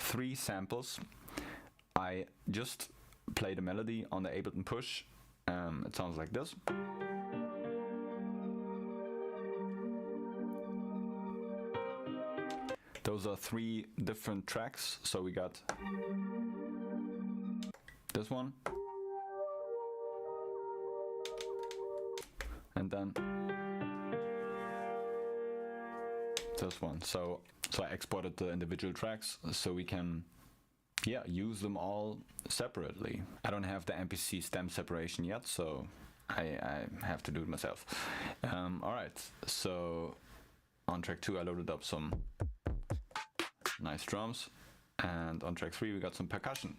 3 samples. I just play the melody on the Ableton Push. It sounds like this. Those are 3 different tracks. So we got this one, and then this one. So I exported the individual tracks so we can use them all separately. I don't have the MPC stem separation yet, so I have to do it myself. Alright, so on track 2 I loaded up some nice drums, and on track 3 we got some percussion.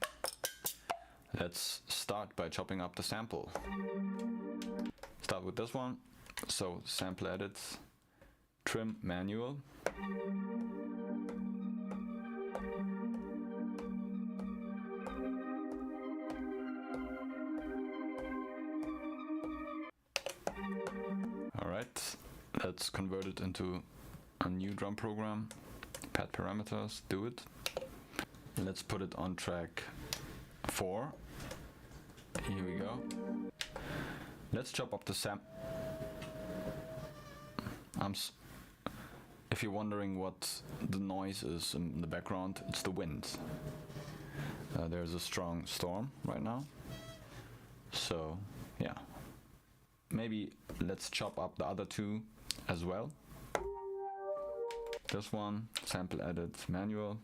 Let's start by chopping up the sample. Start with this one. So sample edits, trim manual. Alright, let's convert it into a new drum program. Pad parameters, do it. Let's put it on track 4. Here we go. Let's chop up the if you're wondering what the noise is in the background, it's the wind. There's a strong storm right now. So yeah, maybe let's chop up the other 2 as well. This one, sample edit manual.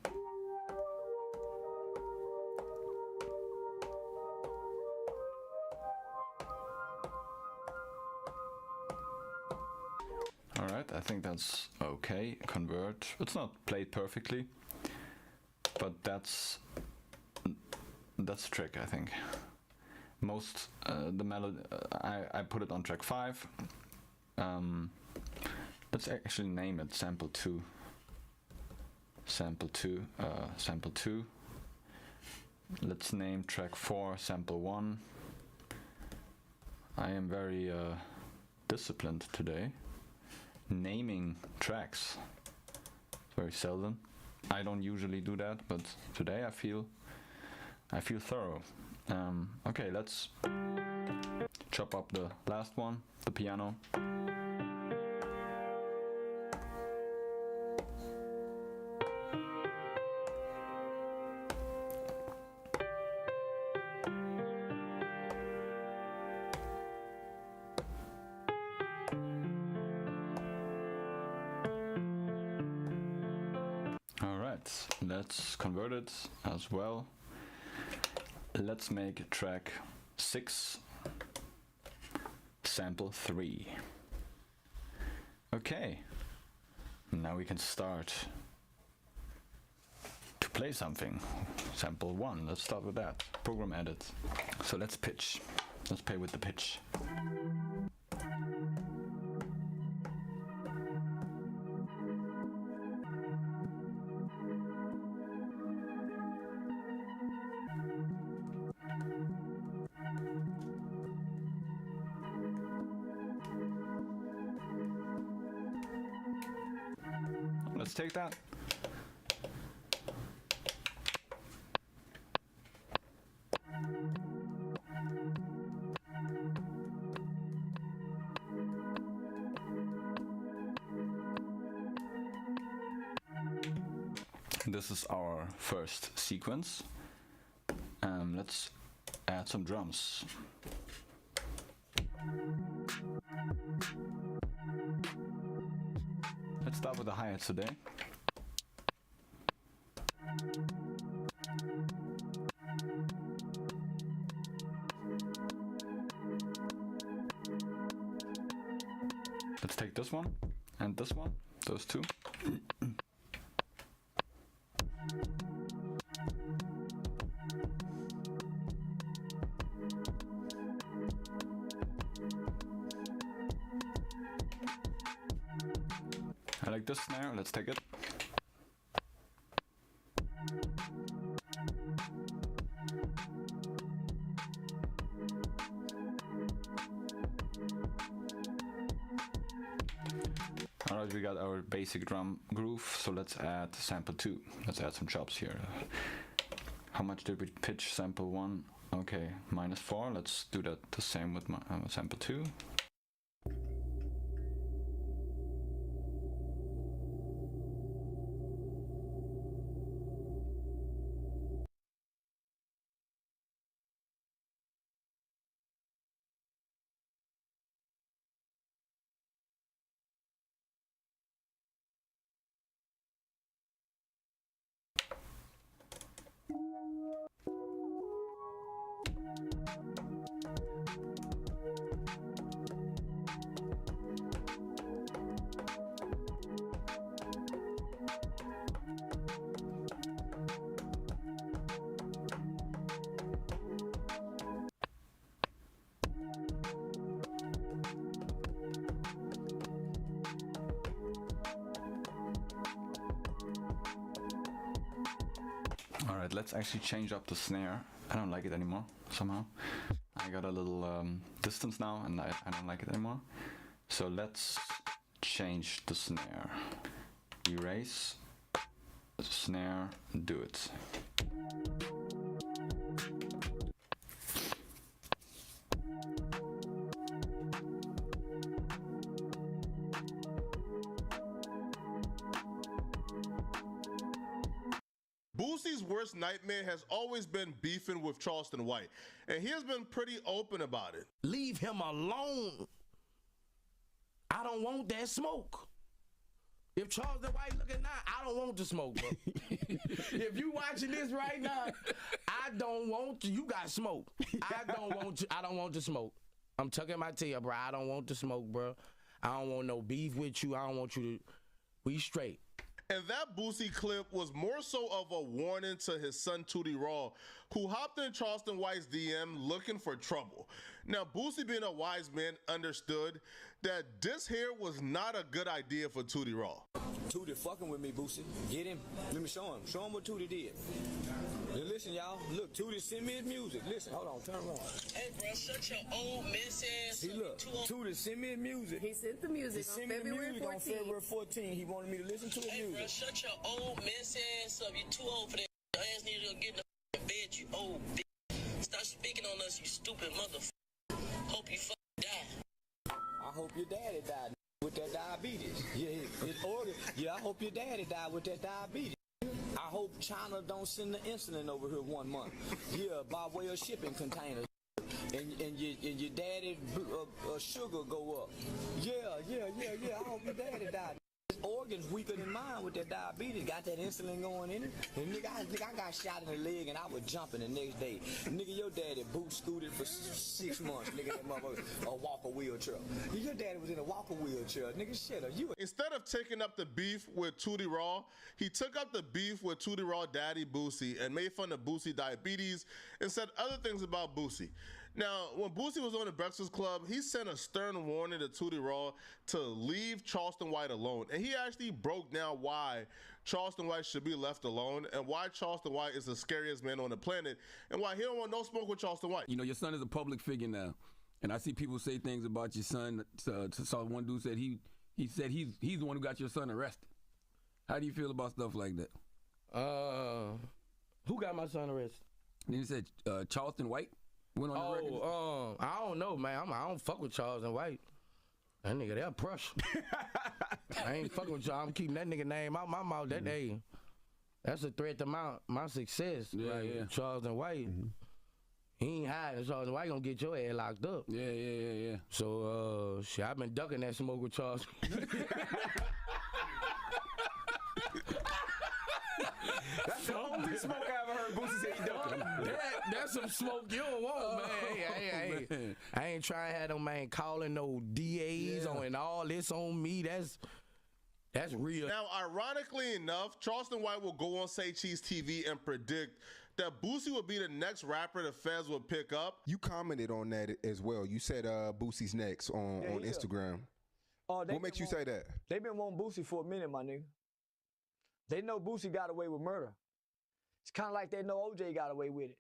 Alright, I think that's okay. Convert. It's not played perfectly, but that's the trick, I think. Most the melody, I put it on track 5. Let's actually name it sample 2. Sample 2. Sample 2. Let's name track 4 sample 1. I am very disciplined today. Naming tracks. Very seldom. I don't usually do that, but today I feel thorough. Okay, let's chop up the last one, the piano. Let's convert it as well. Let's make track 6 sample 3. Okay, now we can start to play something. Sample 1, let's start with that. Program edit. So let's pitch. Let's play with the pitch. Let's take that. This is our first sequence. Let's add some drums. Let's start with the hi-hats today. Let's take this one and this one, those two. I like this snare, let's take it. Alright, we got our basic drum groove, so let's add sample 2. Let's add some chops here. How much did we pitch sample 1? Okay, -4. Let's do that the same with my, sample 2. Alright, let's actually change up the snare. I don't like it anymore, somehow. I got a little distance now, and I don't like it anymore. So let's change the snare. Erase, snare, do it. Boosie's worst nightmare has always been beefing with Charleston White, and he has been pretty open about it. Leave him alone. I don't want that smoke. If Charleston White looking now, I don't want the smoke, bro. If you watching this right now, I don't want you got smoke. I don't want the smoke. I'm tucking my tail, bro. I don't want the smoke, bro. I don't want no beef with you. I don't want you to. We straight. And that Boosie clip was more so of a warning to his son Tootie Raw, who hopped in Charleston White's DM looking for trouble. Now, Boosie, being a wise man, understood that this here was not a good idea for Tootie Raw. Tootie fucking with me, Boosie. Get him. Let me show him. Show him what Tootie did. Now listen, y'all. Look, Tootie send me his music. Listen, hold on, turn around. Hey, bro, shut your old mess ass. See, look, Tootie send me his music. He sent the music on February 14th. On February 14th. He wanted me to listen to his Hey, music. bro, shut your old mess ass up. You too old for that. Your ass need to go get in the bed, you old bitch. Stop speaking on us, you stupid motherfucker. Hope you fucking die. I hope your daddy died with that diabetes. Yeah, his organ. Yeah, I hope your daddy died with that diabetes. I hope China don't send the insulin over here 1 month. Yeah, by way of shipping containers. And your daddy sugar go up. Yeah. I hope your daddy died. His organs weaker than mine with that diabetes. Got that insulin going in it. And nigga, I got shot in the leg and I was jumping the next day. Nigga, your daddy boot scooted for 6 months. Nigga, that motherfucker, a walker wheelchair. Your daddy was in a walker wheelchair. Nigga, shit, are you? Instead of taking up the beef with Tootie Raw, he took up the beef with Tootie Raw daddy Boosie and made fun of Boosie diabetes and said other things about Boosie. Now, when Boosie was on the Breakfast Club, he sent a stern warning to Tootie Raw to leave Charleston White alone. And he actually broke down why Charleston White should be left alone and why Charleston White is the scariest man on the planet and why he don't want no smoke with Charleston White. You know, your son is a public figure now. And I see people say things about your son. So one dude said he said he's the one who got your son arrested. How do you feel about stuff like that? Who got my son arrested? Then he said Charleston White went on the record. I don't know, man. I don't fuck with Charleston White. That nigga, they're Prussian. I ain't fucking with y'all. I'm keeping that nigga name out my mouth. That day, that's a threat to my success. Yeah, right? yeah. Charleston White, he ain't hiding. Charleston White gonna get your ass locked up. Yeah. So, shit, I've been ducking that smoke with Charleston. That's the only smoke I ever heard Boosie say he ducking. That's some smoke you don't want, man. Hey, man. I ain't trying to have no man calling no DAs on and all this on me. That's real. Now, ironically enough, Charleston White will go on Say Cheese TV and predict that Boosie will be the next rapper the feds will pick up. You commented on that as well. You said Boosie's next on Instagram. What makes you say that? They been wanting Boosie for a minute, my nigga. They know Boosie got away with murder. It's kind of like they know OJ got away with it.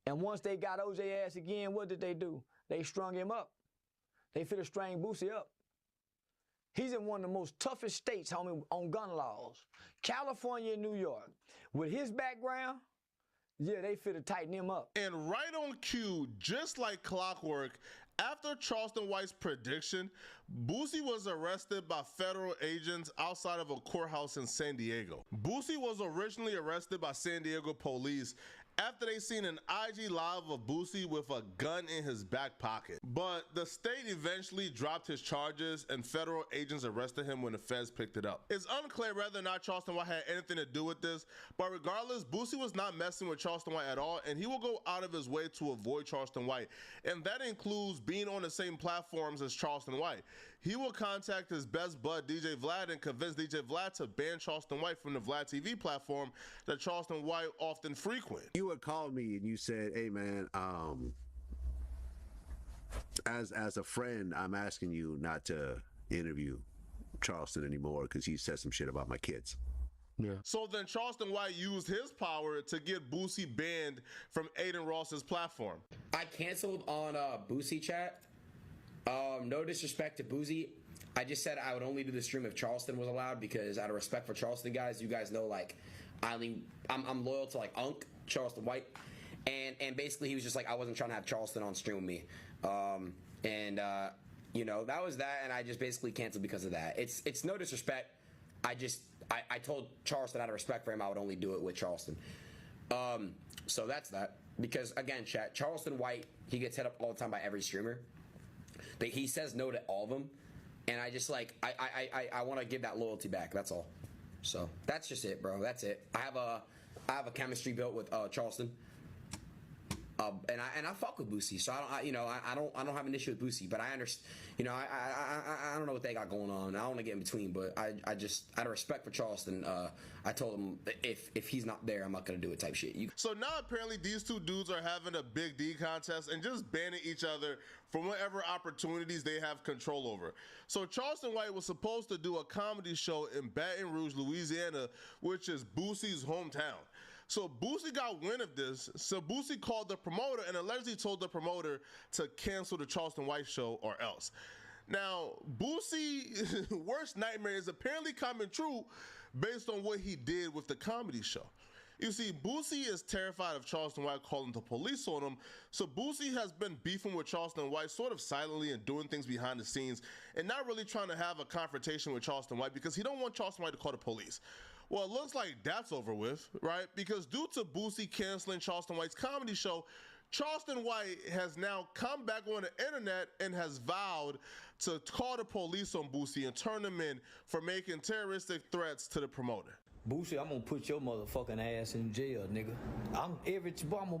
And once they got OJ ass again, what did they do? They strung him up. They finna string Boosie up. He's in one of the most toughest states, homie, on gun laws. California and New York. With his background, yeah, they finna tighten him up. And right on cue, just like clockwork, after Charleston White's prediction, Boosie was arrested by federal agents outside of a courthouse in San Diego. Boosie was originally arrested by San Diego police after they seen an IG live of Boosie with a gun in his back pocket. But the state eventually dropped his charges and federal agents arrested him when the feds picked it up. It's unclear whether or not Charleston White had anything to do with this, but regardless, Boosie was not messing with Charleston White at all, and he will go out of his way to avoid Charleston White, and that includes being on the same platforms as Charleston White. He will contact his best bud, DJ Vlad, and convince DJ Vlad to ban Charleston White from the Vlad TV platform that Charleston White often frequent. You had called me and you said, hey man, as a friend, I'm asking you not to interview Charleston anymore because he said some shit about my kids. Yeah. So then Charleston White used his power to get Boosie banned from Aiden Ross's platform. I canceled on Boosie chat. No disrespect to Boosie. I just said I would only do the stream if Charleston was allowed because out of respect for Charleston guys, you guys know like I'm loyal to like Unc, Charleston White. And basically he was just like I wasn't trying to have Charleston on stream with me. You know, that was that, and I just basically canceled because of that. It's no disrespect. I told Charleston out of respect for him I would only do it with Charleston. So that's that. Because again, chat, Charleston White, he gets hit up all the time by every streamer. But he says no to all of them, and I just like I want to give that loyalty back. That's all. So that's just it, bro. That's it. I have a chemistry built with Charleston, and I fuck with Boosie. So I don't have an issue with Boosie, but I understand. You know, I don't know what they got going on. I don't want to get in between, but I just out of respect for Charleston, I told him if he's not there, I'm not gonna do it type shit. So now apparently these two dudes are having a Big D contest and just banning each other from whatever opportunities they have control over. So Charleston White was supposed to do a comedy show in Baton Rouge, Louisiana, which is Boosie's hometown. So Boosie got wind of this, so Boosie called the promoter and allegedly told the promoter to cancel the Charleston White show or else. Now, Boosie's worst nightmare is apparently coming true based on what he did with the comedy show. You see, Boosie is terrified of Charleston White calling the police on him, so Boosie has been beefing with Charleston White sort of silently and doing things behind the scenes and not really trying to have a confrontation with Charleston White because he don't want Charleston White to call the police. Well, it looks like that's over with, right? Because due to Boosie canceling Charleston White's comedy show, Charleston White has now come back on the internet and has vowed to call the police on Boosie and turn him in for making terroristic threats to the promoter. Boosie, I'm gonna put your motherfucking ass in jail, nigga.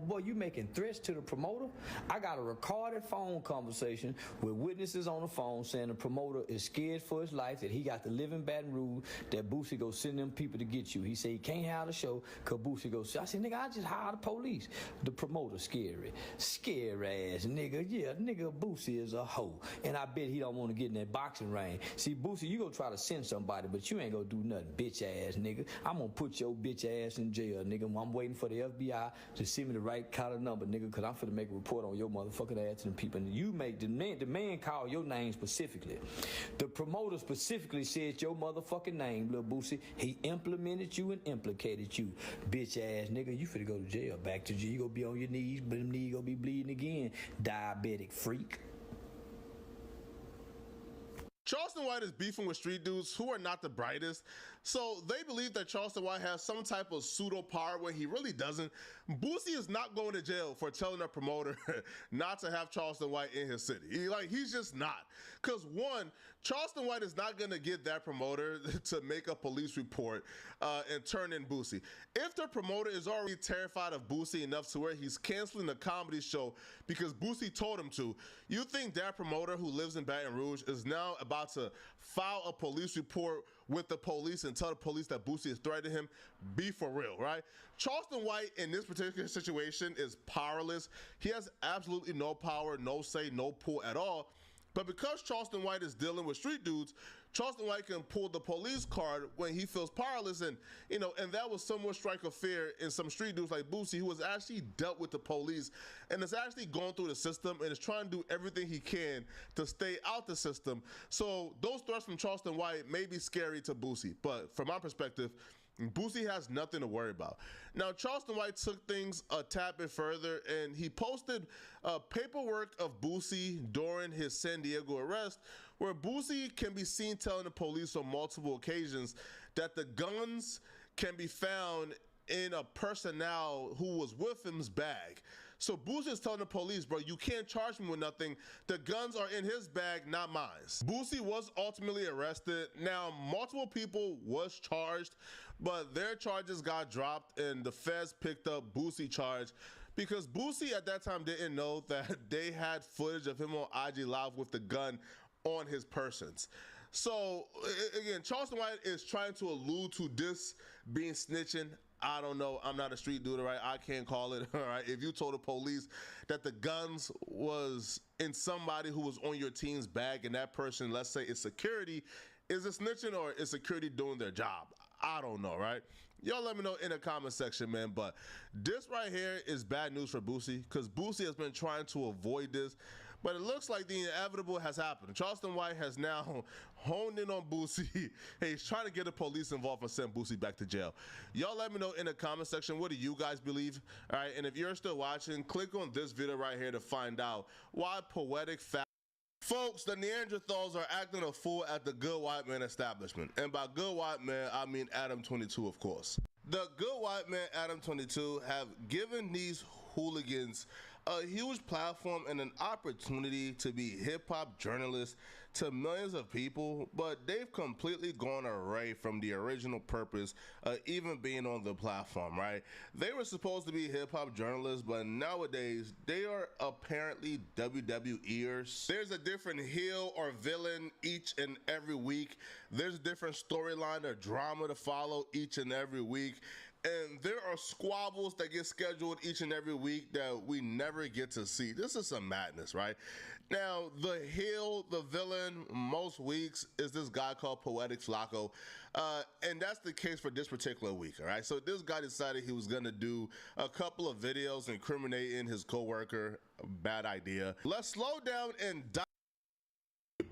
Boy, you making threats to the promoter? I got a recorded phone conversation with witnesses on the phone saying the promoter is scared for his life, that he got to live in Baton Rouge, that Boosie go send them people to get you. He said he can't have the show because Boosie goes, I said, nigga, I just hired the police. The promoter scary. Scary ass nigga. Yeah, nigga, Boosie is a hoe. And I bet he don't want to get in that boxing ring. See, Boosie, you gonna try to send somebody, but you ain't gonna do nothing, bitch ass nigga. I'm gonna put your bitch ass in jail, nigga. I'm waiting for the FBI to send me the right kind of number, nigga, because I'm finna make a report on your motherfucking ass to the people. And you make the man call your name specifically. The promoter specifically said your motherfucking name, Lil Boosie. He implemented you and implicated you. Bitch ass nigga, you finna go to jail. Back to jail. You gonna be on your knees, but them knees gonna be bleeding again. Diabetic freak. Charleston White is beefing with street dudes who are not the brightest, so they believe that Charleston White has some type of pseudo power where he really doesn't. Boosie is not going to jail for telling a promoter not to have Charleston White in his city. He's just not. Because one, Charleston White is not going to get that promoter to make a police report and turn in Boosie. If the promoter is already terrified of Boosie enough to where he's canceling the comedy show because Boosie told him to, you think that promoter who lives in Baton Rouge is now about to file a police report with the police and tell the police that Boosie is threatening him? Be for real, right? Charleston White in this particular situation is powerless. He has absolutely no power, no say, no pull at all. But because Charleston White is dealing with street dudes, Charleston White can pull the police card when he feels powerless, and and that was somewhat strike of fear in some street dudes like Boosie, who has actually dealt with the police and is actually going through the system and is trying to do everything he can to stay out the system. So those threats from Charleston White may be scary to Boosie, but from my perspective, Boosie has nothing to worry about. Now, Charleston White took things a tad bit further, and he posted paperwork of Boosie during his San Diego arrest, where Boosie can be seen telling the police on multiple occasions that the guns can be found in a personnel who was with him's bag. So Boosie is telling the police, bro, you can't charge me with nothing. The guns are in his bag, not mine. Boosie was ultimately arrested. Now, multiple people was charged, but their charges got dropped and the feds picked up Boosie charge because Boosie at that time didn't know that they had footage of him on IG Live with the gun on his persons. So again, Charleston White is trying to allude to this being snitching. I don't know. I'm not a street dude, right? I can't call it, all right? If you told the police that the guns was in somebody who was on your team's bag and that person, let's say it's security, is it snitching or is security doing their job? I don't know, right? Y'all let me know in the comment section, man. But this right here is bad news for Boosie because Boosie has been trying to avoid this. But it looks like the inevitable has happened. Charleston White has now honed in on Boosie. Hey, he's trying to get the police involved and send Boosie back to jail. Y'all let me know in the comment section, what do you guys believe? All right, and if you're still watching, click on this video right here to find out why Poetic Fact. Folks, the Neanderthals are acting a fool at the Good White Man establishment. And by Good White Man, I mean Adam 22, of course. The Good White Man, Adam 22, have given these hooligans a huge platform and an opportunity to be hip-hop journalists to millions of people, but they've completely gone away from the original purpose of even being on the platform, right? They were supposed to be hip-hop journalists, but nowadays they are apparently WWEers. There's a different heel or villain each and every week. There's a different storyline or drama to follow each and every week. And there are squabbles that get scheduled each and every week that we never get to see. This is some madness, right? Now, the heel, the villain, most weeks is this guy called Poetic Flacco. And that's the case for this particular week, all right? So this guy decided he was gonna do a couple of videos incriminating his coworker. Bad idea. Let's slow down and dive.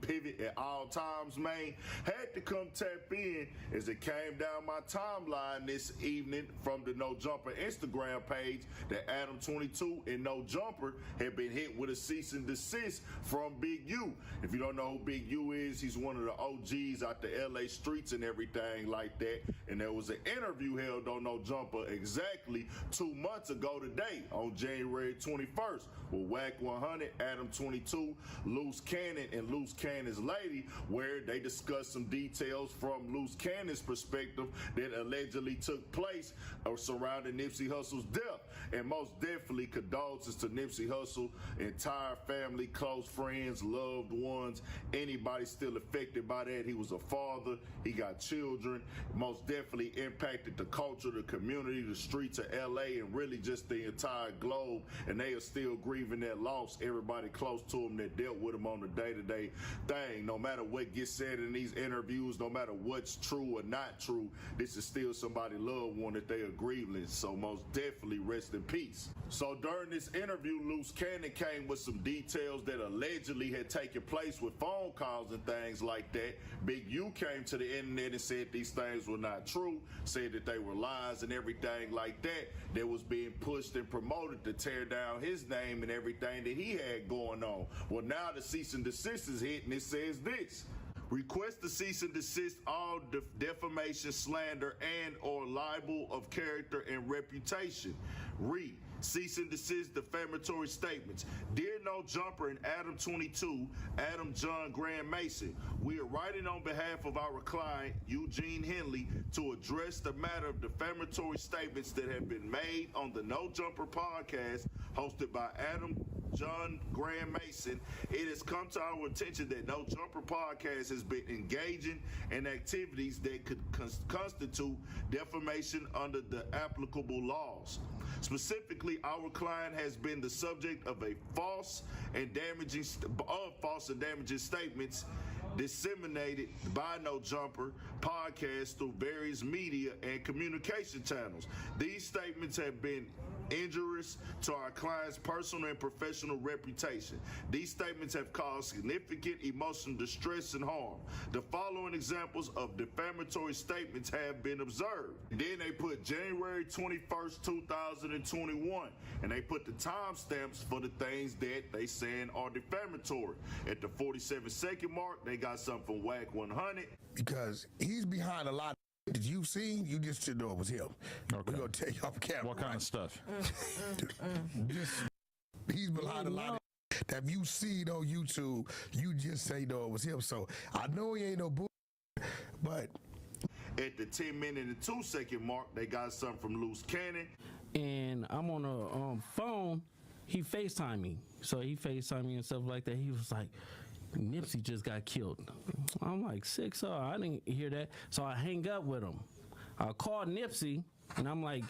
Pivot at all times, man. Had to come tap in as it came down my timeline this evening from the No Jumper Instagram page that Adam 22 and No Jumper had been hit with a cease and desist from Big U. If you don't know who Big U is, he's one of the OGs out the LA streets and everything like that. And there was an interview held on No Jumper exactly 2 months ago today on January 21st with Wack 100, Adam 22, Loose Cannon, and Loose Cannon's lady, where they discussed some details from Loose Cannon's perspective that allegedly took place surrounding Nipsey Hussle's death. And most definitely condolences to Nipsey Hussle, entire family, close friends, loved ones, anybody still affected by that. He was a father, he got children, most definitely impacted the culture, the community, the streets of LA, and really just the entire globe. And they are still grieving that loss. Everybody close to him that dealt with him on the day-to-day thing. No matter what gets said in these interviews, no matter what's true or not true, this is still somebody loved one that they are grieving. So most definitely rest in peace. So during this interview, Loose Cannon came with some details that allegedly had taken place with phone calls and things like that. Big U came to the internet and said these things were not true, said that they were lies and everything like that was being pushed and promoted to tear down his name and everything that he had going on. Well, now the cease and desist is hit, and it says this: request to cease and desist all defamation, slander, and or libel of character and reputation. Read. Cease and desist defamatory statements. Dear No Jumper and Adam 22, Adam John Graham Mason, we are writing on behalf of our client, Eugene Henley, to address the matter of defamatory statements that have been made on the No Jumper podcast hosted by Adam John Graham Mason. It has come to our attention that No Jumper podcast has been engaging in activities that could constitute defamation under the applicable laws. Specifically, our client has been the subject of false and damaging statements disseminated by No Jumper podcast through various media and communication channels. These statements have been injurious to our client's personal and professional reputation. These statements have caused significant emotional distress and harm. The following examples of defamatory statements have been observed. Then they put January 21st, 2021, and they put the timestamps for the things that they saying are defamatory. At the 47-second mark, they got something from Whack 100. Because he's behind a lot of that you've seen, you just should know it was him. Okay. We're going to take you off camera. What kind of stuff? He's behind a lot of that if you see it on YouTube, you just say no, it was him. So I know he ain't no bull, but at the 10-minute and 2-second mark, they got something from Loose Cannon. And I'm on a phone. He FaceTime me. So he FaceTime me and stuff like that. He was like, Nipsey just got killed. I'm like, 6 I didn't hear that. So I hang up with him. I called Nipsey, and I'm like,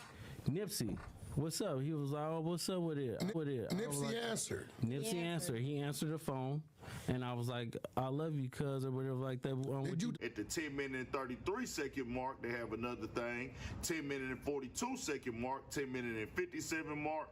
Nipsey, what's up? He was like, oh, what's up with it? Nipsey answered. Nipsey answered. He answered the phone, and I was like, I love you, cuz, or whatever like that. At the 10-minute and 33-second mark, they have another thing. 10-minute and 42-second mark, 10-minute and 50-second mark,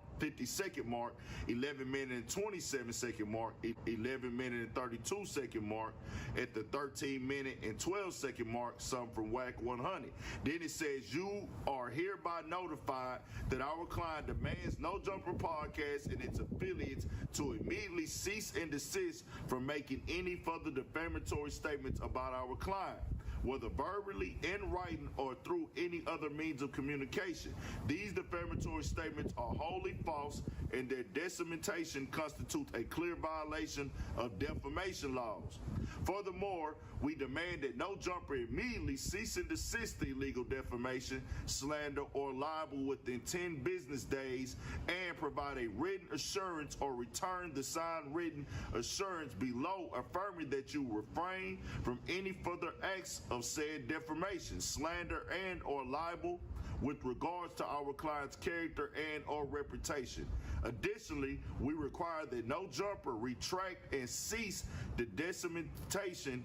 11-minute and 27-second mark, 11-minute and 32-second mark. At the 13-minute and 12-second mark, some from Whack 100. Then it says, you are hereby notified that our client demands No Jumper Podcast and its affiliates to immediately cease and desist from making any further defamatory statements about our client, whether verbally, in writing, or through any other means of communication. These defamatory statements are wholly false, and their dissemination constitutes a clear violation of defamation laws. Furthermore, we demand that No Jumper immediately cease and desist the illegal defamation, slander, or libel within 10 business days, and provide a written assurance or return the signed written assurance below affirming that you refrain from any further acts of said defamation, slander, and or libel with regards to our client's character and or reputation. Additionally, we require that No Jumper retract and cease the dissemination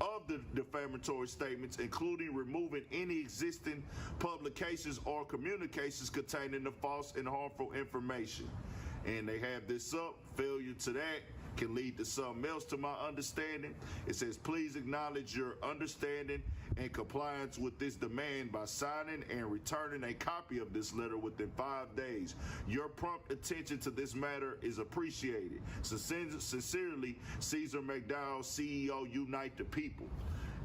of the defamatory statements, including removing any existing publications or communications containing the false and harmful information. And they have this up. Failure to that can lead to something else, to my understanding. It says, please acknowledge your understanding and compliance with this demand by signing and returning a copy of this letter within 5 days. Your prompt attention to this matter is appreciated. Sincerely, Caesar McDowell, CEO, Unite the People.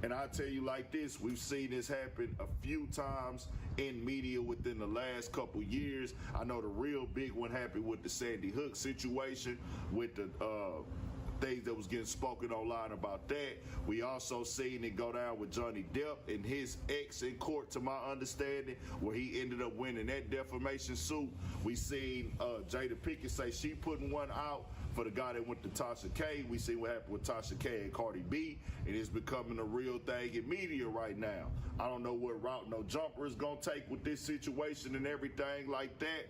And I tell you like this, we've seen this happen a few times in media within the last couple years. I know the real big one happened with the Sandy Hook situation, with the things that was getting spoken online about that. We also seen it go down with Johnny Depp and his ex in court, to my understanding, where he ended up winning that defamation suit. We seen Jada Pinkett say she putting one out for the guy that went to Tasha K. We see what happened with Tasha K and Cardi B, and it's becoming a real thing in media right now. I don't know what route No Jumper is gonna take with this situation and everything like that.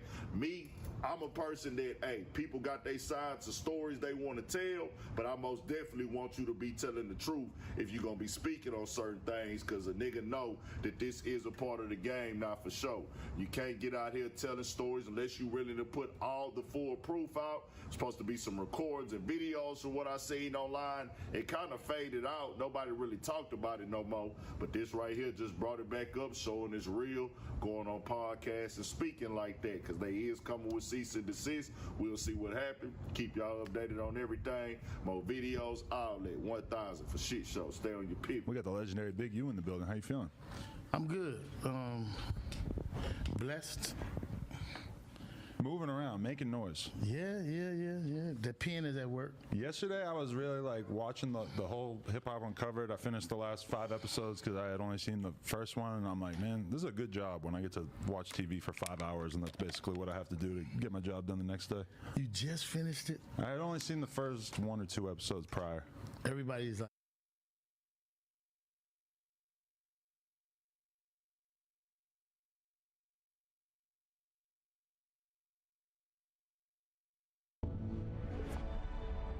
I'm a person that, hey, people got their sides of stories they want to tell, but I most definitely want you to be telling the truth if you're going to be speaking on certain things, because a nigga know that this is a part of the game, not for show. You can't get out here telling stories unless you really to put all the full proof out. It's supposed to be some recordings and videos from what I seen online. It kind of faded out. Nobody really talked about it no more, but this right here just brought it back up, showing it's real, going on podcasts and speaking like that, because they is coming with cease and desist. We'll see what happens. Keep y'all updated on everything. More videos, outlet 1000 for shit show. Stay on your people. We got the legendary Big U in the building. How you feeling? I'm good. Blessed. Moving around, making noise. Yeah. The pen is at work. Yesterday, I was really like watching the whole Hip Hop Uncovered. I finished the last 5 episodes because I had only seen the first one, and I'm like, man, this is a good job when I get to watch TV for 5 hours, and that's basically what I have to do to get my job done the next day. You just finished it? I had only seen the first 1 or 2 episodes prior. Everybody's like,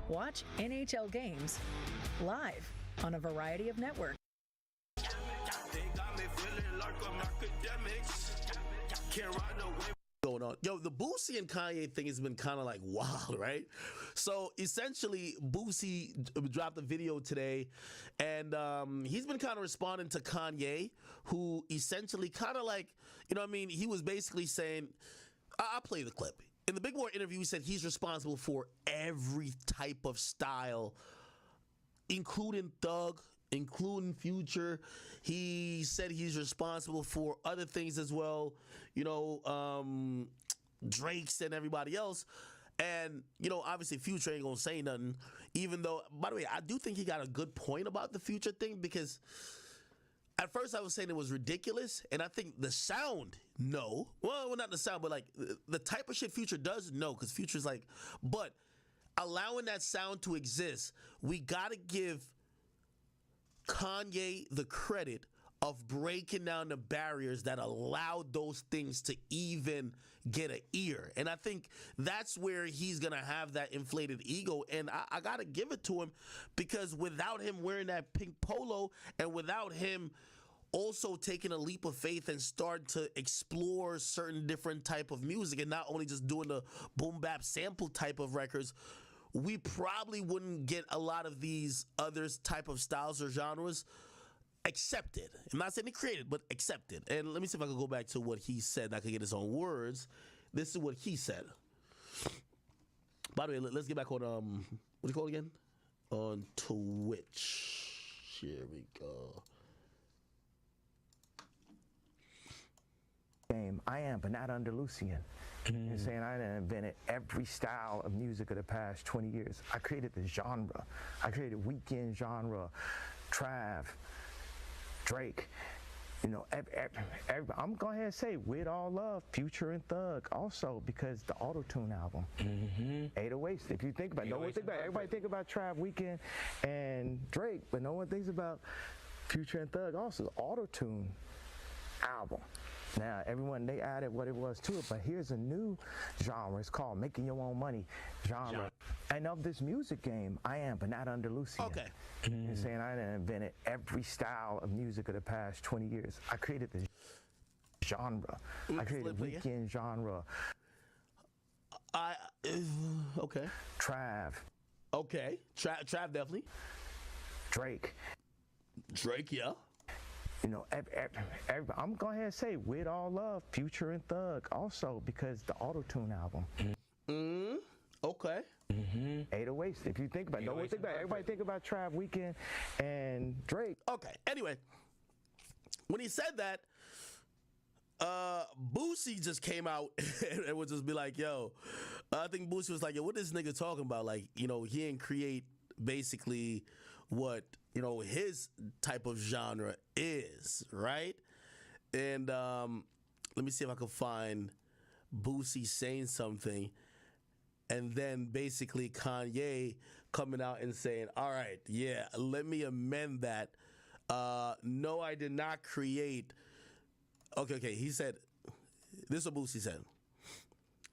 watch NHL games live on a variety of networks. Going on. Yo, the Boosie and Kanye thing has been kind of like wild, right? So essentially, Boosie dropped a video today, and he's been kind of responding to Kanye, who essentially kind of like, you know what I mean? He was basically saying, I'll play the clip. In the Big Boy interview, he said he's responsible for every type of style, including Thug, including Future. He said he's responsible for other things as well, you know, Drake's and everybody else. And, you know, obviously Future ain't gonna say nothing, even though, by the way, I do think he got a good point about the Future thing, because at first I was saying it was ridiculous, and I think the sound, no. Well, not the sound, but like the type of shit Future does, no, because Future's like, but allowing that sound to exist, we gotta give Kanye the credit of breaking down the barriers that allowed those things to even get an ear. And I think that's where he's going to have that inflated ego. And I got to give it to him, because without him wearing that pink polo, and without him also taking a leap of faith and start to explore certain different type of music, and not only just doing the boom bap sample type of records, we probably wouldn't get a lot of these other type of styles or genres accepted. I'm not saying they created, but accepted. And let me see if I can go back to what he said. I could get his own words. This is what he said. By the way, let's get back on what do you call it again? On Twitch. Here we go. Game. I am, but not under Lucian. You're saying I invented every style of music of the past 20 years. I created the genre. I created weekend genre, Trav, Drake. You know, everybody. I'm going to say with all love, Future and Thug also, because the Auto-Tune album. 808s. If you think about it, no one think about it. Everybody think about Trav, Weekend, and Drake, but no one thinks about Future and Thug also. The Auto-Tune album. Now, everyone, they added what it was to it, but here's a new genre. It's called Making Your Own Money genre. And of this music game, I am, but not under Lucian. Okay. You're saying I invented every style of music of the past 20 years. I created the genre. I created weekend genre. Okay. Trav. Okay. Trav definitely. Drake. Drake, yeah. You know, everybody. I'm going to say with all love, Future and Thug also, because the Auto-Tune album. Okay. 808s. If you think about it, no one think about it. Everybody think about Trav, Weekend, and Drake. Okay. Anyway, when he said that, Boosie just came out and would just be like, yo, I think Boosie was like, yo, what this nigga talking about? Like, you know, he didn't create basically what, you know, his type of genre is, right? And let me see if I can find Boosie saying something, and then basically Kanye coming out and saying, all right, yeah, let me amend that. No, I did not create. Okay, he said, this is what Boosie said.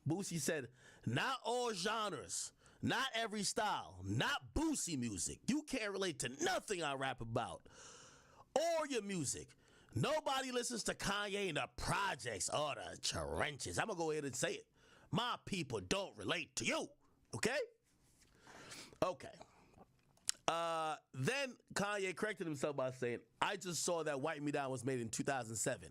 Boosie said, not all genres, not every style, not Boosie music. You can't relate to nothing I rap about or your music. Nobody listens to Kanye in the projects or the trenches. I'm going to go ahead and say it. My people don't relate to you, okay? Okay. Then Kanye corrected himself by saying, I just saw that Wipe Me Down was made in 2007.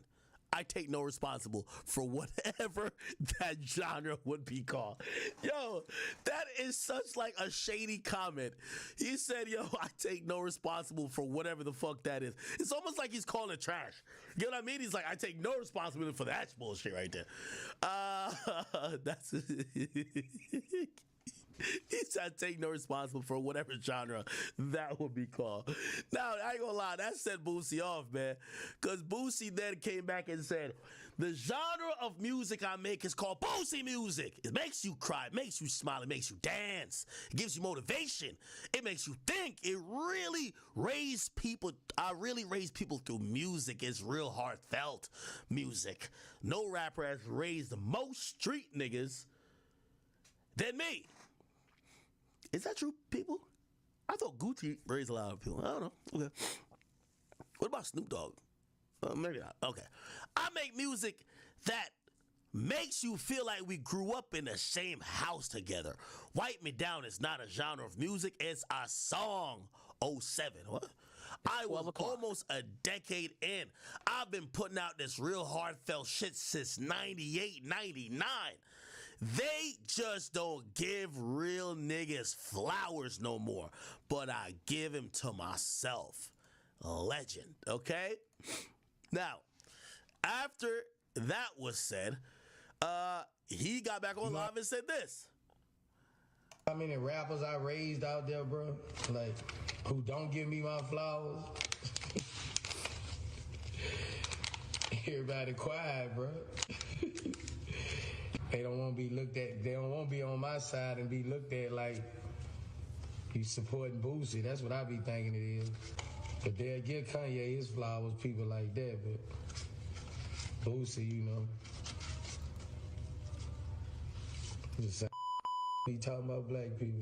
I take no responsible for whatever that genre would be called. Yo, that is such like a shady comment. He said, yo, I take no responsible for whatever the fuck that is. It's almost like he's calling it trash. You know what I mean? He's like, I take no responsibility for that bullshit right there. That's he said, I take no responsible for whatever genre that would be called. Now, I ain't gonna lie, that set Boosie off, man. Because Boosie then came back and said, the genre of music I make is called Boosie music. It makes you cry, it makes you smile, it makes you dance. It gives you motivation. It makes you think. It really raised people. I really raised people through music. It's real heartfelt music. No rapper has raised most street niggas than me. Is that true, people? I thought Gucci raised a lot of people. I don't know. Okay. What about Snoop Dogg? Maybe not. Okay. I make music that makes you feel like we grew up in the same house together. Wipe Me Down is not a genre of music. It's a song. 07. What? I was almost a decade in. I've been putting out this real heartfelt shit since 98, 99. They just don't give real niggas flowers no more. But I give him to myself. Legend, okay? Now, after that was said, he got back on live and said this. How many rappers I raised out there, bro? Like, who don't give me my flowers? Everybody quiet, bro. They don't want to be looked at. They don't want to be on my side and be looked at like you supporting Boosie. That's what I be thinking it is. But they'll give Kanye his flowers, people like that. But Boosie, you know, just saying, he talking about black people.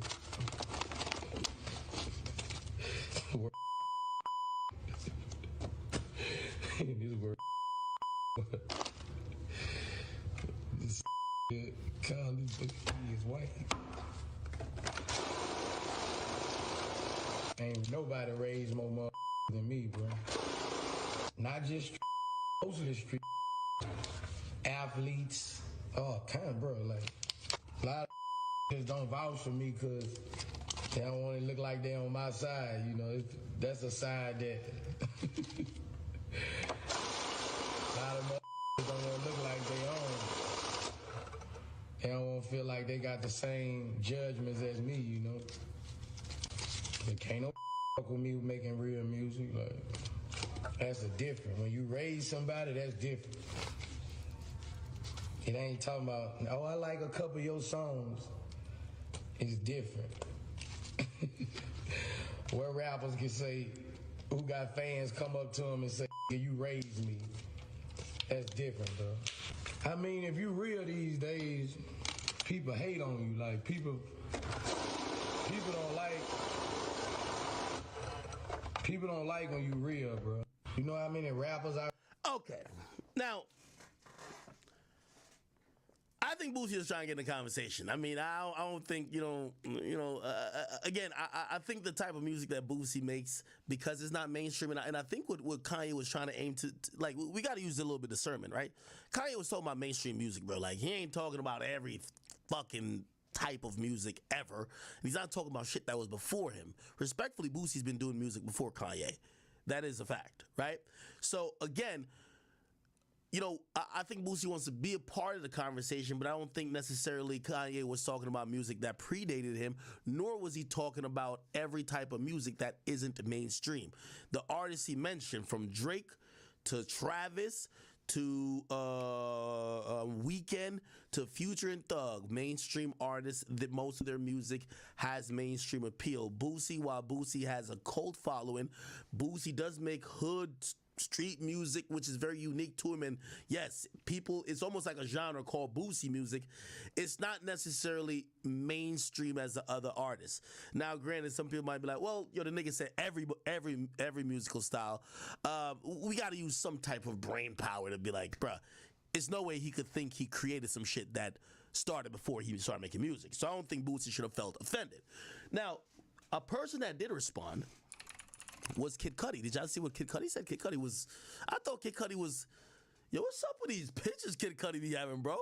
This word. This call this he is white. Ain't nobody raised more mother than me, bro. Not just most of the street athletes. Oh, kind of, bro. Like a lot of just don't vouch for me because they don't want to look like they on my side. You know, that's a side that a lot of motherfuckers don't want to look like they own. They don't want to feel like they got the same judgments as me, you know. But can't no fuck with me making real music. Like, that's a different. When you raise somebody, that's different. It ain't talking about, oh, I like a couple of your songs. It's different. Where rappers can say, who got fans come up to them and say, you raised me. That's different, bro. I mean, if you real these days, people hate on you. Like, people don't like when you real, bro. You know how many rappers I... Okay. Now, I think Boosie is trying to get in the conversation. I mean, I don't think, again, I think the type of music that Boosie makes, because it's not mainstream, and I think what Kanye was trying to aim to like, we got to use a little bit of discernment, right? Kanye was talking about mainstream music, bro. Like, he ain't talking about every fucking type of music ever. And he's not talking about shit that was before him. Respectfully, Boosie's been doing music before Kanye. That is a fact, right? So, again, I think Boosie wants to be a part of the conversation, but I don't think necessarily Kanye was talking about music that predated him, nor was he talking about every type of music that isn't mainstream. The artists he mentioned, from Drake to Travis to Weeknd to Future and Thug, mainstream artists that most of their music has mainstream appeal. Boosie, while Boosie has a cult following, Boosie does make hood street music, which is very unique to him. And yes, it's almost like a genre called Boosie music. It's not necessarily mainstream as the other artists. Now, granted, some people might be like, well, the nigga said every musical style. We got to use some type of brain power to be like, bruh, it's no way he could think he created some shit that started before he started making music. So I don't think Boosie should have felt offended. Now, a person that did respond was Kid Cudi. Did y'all see what Kid Cudi said? Kid Cudi was, I thought Kid Cudi was, what's up with these pictures Kid Cudi be having, bro?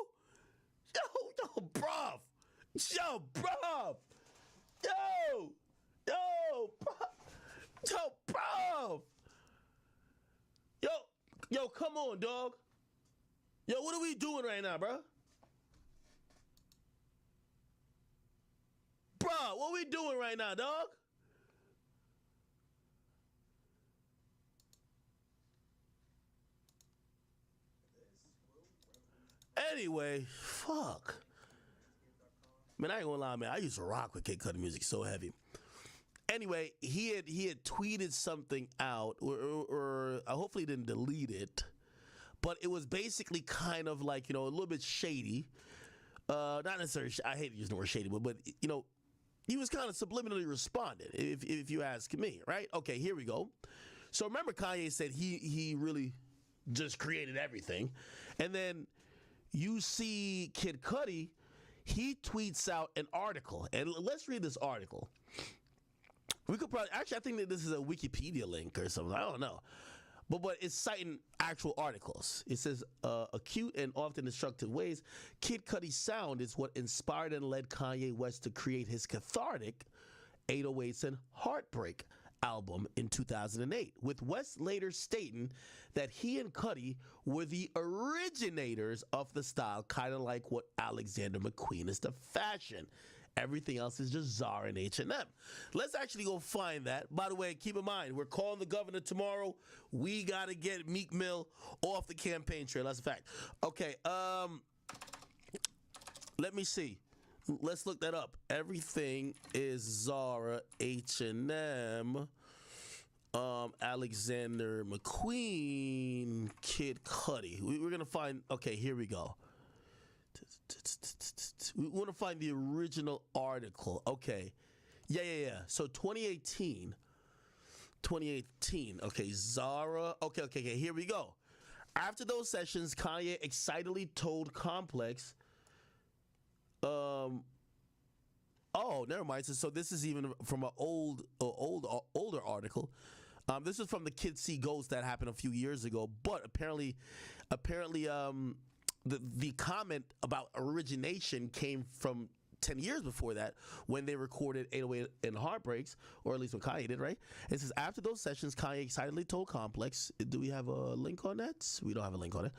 Yo, bruv. Yo, bruv. Yo, bruv. Yo, come on, dog. Yo, what are we doing right now, bro? Bruh, what we doing right now, dog? Anyway, fuck. Man, I ain't gonna lie, man. I used to rock with Kid Cudi music so heavy. Anyway, he had tweeted something out, or hopefully he didn't delete it, but it was basically kind of like, a little bit shady. Not necessarily, I hate using the word shady, but He was kind of subliminally responding, if you ask me, right? Okay, here we go. So remember, Kanye said he really just created everything, and then you see Kid Cudi. He tweets out an article, and let's read this article. We could probably actually, I think that this is a Wikipedia link or something. I don't know, but it's citing actual articles. It says, acute and often destructive ways, Kid Cudi's sound is what inspired and led Kanye West to create his cathartic 808s and Heartbreak album in 2008, with West later stating that he and Cudi were the originators of the style, kind of like what Alexander McQueen is to fashion. Everything else is just Zara and H&M. Let's actually go find that. By the way, keep in mind, we're calling the governor tomorrow. We got to get Meek Mill off the campaign trail. That's a fact. Okay, let me see. Let's look that up. Everything is Zara, H&M, Alexander McQueen, Kid Cudi. We're going to find, okay, here we go. We want to find the original article. Okay. Yeah. So 2018. Okay, Zara. Okay. Here we go. After those sessions, Kanye excitedly told Complex, oh, never mind. So this is even from an older article. This is from the Kids See Ghosts that happened a few years ago. But apparently, the comment about origination came from 10 years before that, when they recorded 808 and Heartbreaks, or at least when Kanye did, right? It says, after those sessions, Kanye excitedly told Complex. Do we have a link on that? We don't have a link on it.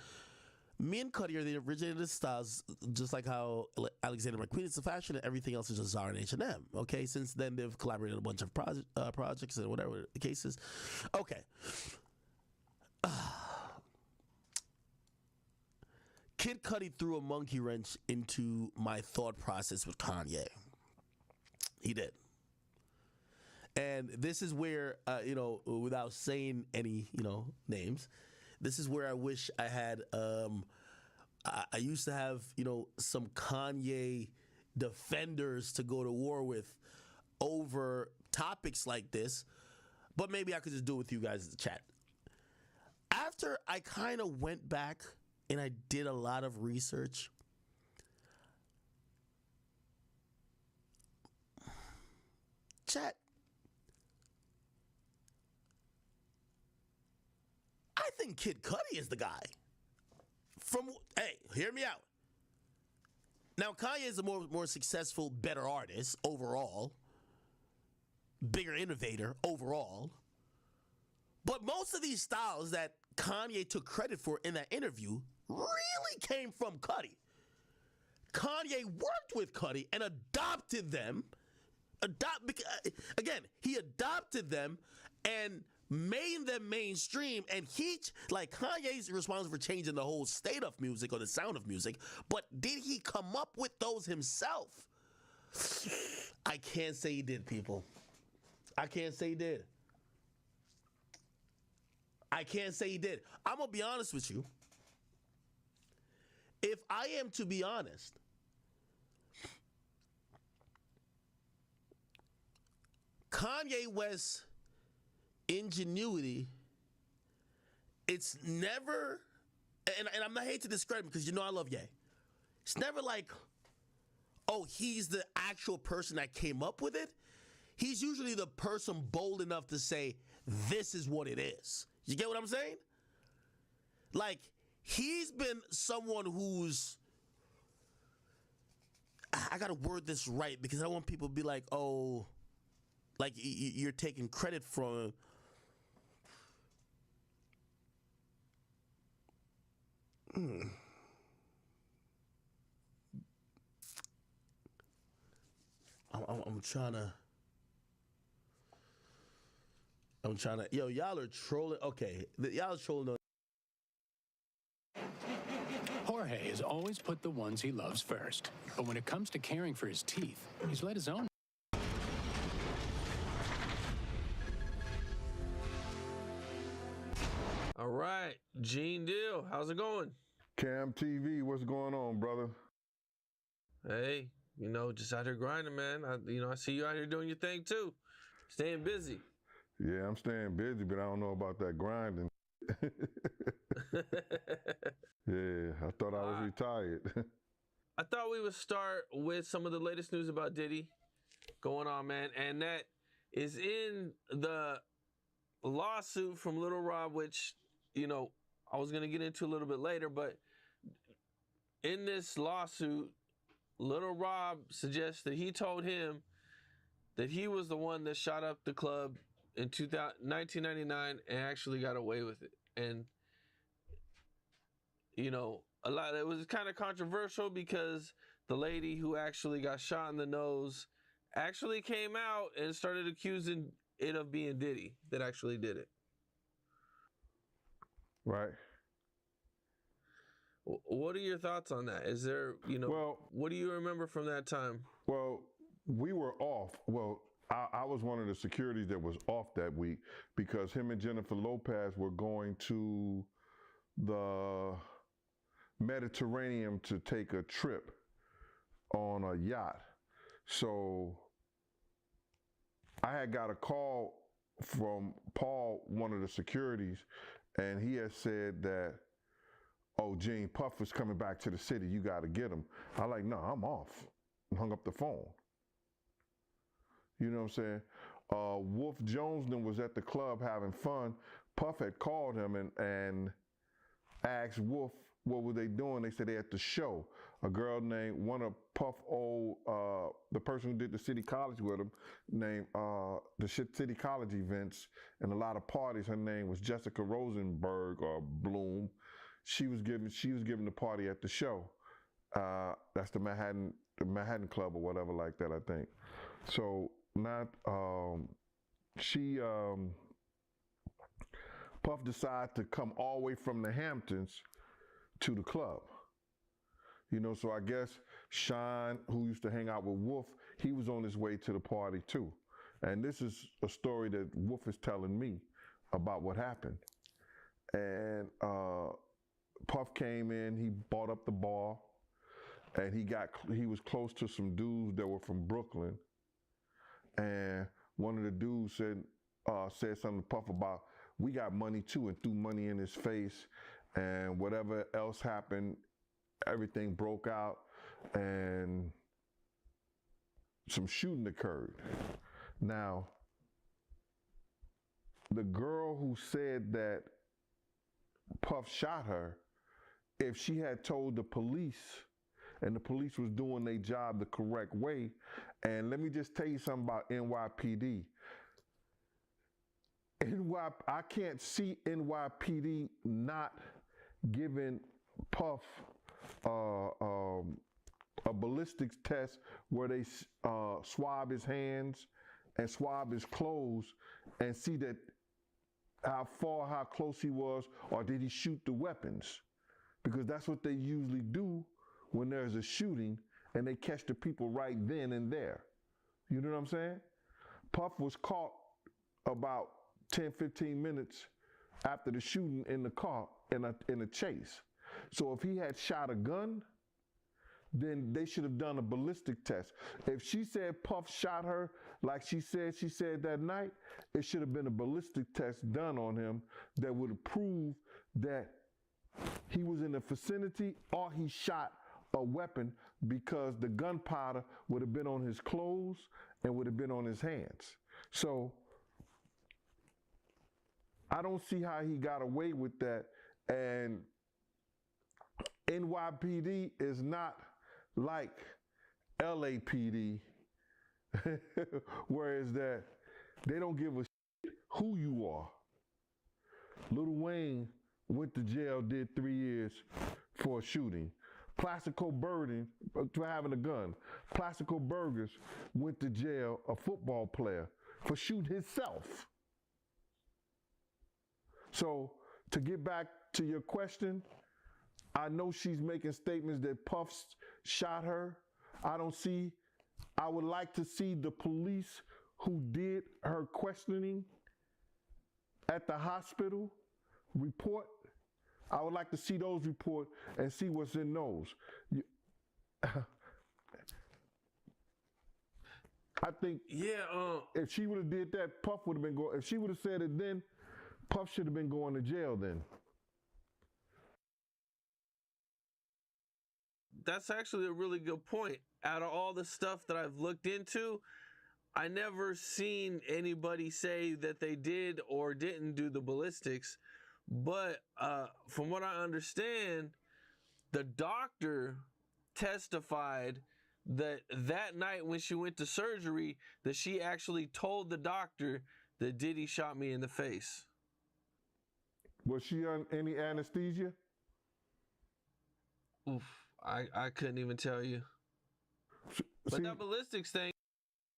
Me and Cudi are the originator styles, just like how Alexander McQueen is the fashion, and everything else is just Zara and H&M. Okay, since then they've collaborated on a bunch of projects and whatever the case is. Okay. Kid Cudi threw a monkey wrench into my thought process with Kanye. He did. And this is where, without saying any, names, this is where I wish I had, I used to have, some Kanye defenders to go to war with over topics like this, but maybe I could just do it with you guys in the chat. After I kind of went back and I did a lot of research, chat, I think Kid Cudi is the guy. Hey, hear me out. Now, Kanye is a more successful, better artist overall, bigger innovator overall. But most of these styles that Kanye took credit for in that interview really came from Cudi. Kanye worked with Cudi and adopted them. Again, he adopted them and made them mainstream, and Kanye's responsible for changing the whole state of music or the sound of music, but did he come up with those himself? I can't say he did, people. I can't say he did. I'm gonna be honest with you. If I am to be honest, Kanye West's ingenuity, it's never, and I'm not hate to describe him because I love Ye. It's never like, oh, he's the actual person that came up with it. He's usually the person bold enough to say, this is what it is. You get what I'm saying? Like, he's been someone who's, I gotta word this right because I don't want people to be like, oh, like you're taking credit from him. I'm trying to. Yo, y'all are trolling. Okay, y'all are trolling. Jorge has always put the ones he loves first, but when it comes to caring for his teeth, he's let his own. All right, Gene Deal, how's it going? Cam TV, what's going on, brother? Hey, You know, just out here grinding, man. I see you out here doing your thing too, staying busy. Yeah, I'm staying busy, but I don't know about that grinding. Yeah, I thought I was retired. I thought we would start with some of the latest news about Diddy going on, man, and that is in the lawsuit from Little Rob, which, you know, I was going to get into a little bit later, but in this lawsuit, Little Rob suggests that he told him that he was the one that shot up the club in 1999 and actually got away with it. And, you know, it was kind of controversial because the lady who actually got shot in the nose actually came out and started accusing it of being Diddy that actually did it. Right. What are your thoughts on that? Is there, what do you remember from that time? Well, we were off. Well, I was one of the securities that was off that week because him and Jennifer Lopez were going to the Mediterranean to take a trip on a yacht. So I had got a call from Paul, one of the securities, and he had said that, oh, Gene, Puff was coming back to the city. You got to get him. I like, no, I'm off. Hung up the phone. You know what I'm saying? Wolf Jones then was at the club having fun. Puff had called him and asked Wolf what were they doing. They said they at the show. A girl named one of Puff old, the person who did the City College with him, named the City College events and a lot of parties. Her name was Jessica Rosenberg or Bloom. She was giving the party at the show. That's the Manhattan Club or whatever like that, I think. So Puff decided to come all the way from the Hamptons to the club. You know, so I guess Sean, who used to hang out with Wolf, he was on his way to the party too. And this is a story that Wolf is telling me about what happened. And Puff came in, he bought up the bar, and he was close to some dudes that were from Brooklyn. And one of the dudes said something to Puff about, we got money too, and threw money in his face. And whatever else happened, everything broke out and some shooting occurred. Now, the girl who said that Puff shot her, if she had told the police and the police was doing their job the correct way, and let me just tell you something about NYPD. I can't see NYPD not giving Puff a ballistics test where they swab his hands and swab his clothes and see that how close he was, or did he shoot the weapons? Because that's what they usually do when there's a shooting and they catch the people right then and there. You know what I'm saying? Puff was caught about 10, 15 minutes after the shooting in the car in a chase. So if he had shot a gun, then they should have done a ballistic test. If she said Puff shot her like she said that night, it should have been a ballistic test done on him that would have proved that he was in the vicinity or he shot a weapon, because the gunpowder would have been on his clothes and would have been on his hands. So I don't see how he got away with that. And NYPD is not like LAPD, whereas that they don't give a shit who you are. Lil Wayne went to jail, did 3 years for a shooting. Plaxico Burden for having a gun. Plaxico Burgers went to jail, a football player, for shooting himself. So to get back to your question, I know she's making statements that Puff shot her. I would like to see the police who did her questioning at the hospital report. I would like to see those report and see what's in those. I think if she would have did that, Puff would have been going. If she would have said it then, Puff should have been going to jail then. That's actually a really good point. Out of all the stuff that I've looked into, I never seen anybody say that they did or didn't do the ballistics. But from what I understand, the doctor testified that night when she went to surgery, that she actually told the doctor that Diddy shot me in the face. Was she on any anesthesia? Oof, I couldn't even tell you. But that ballistics thing.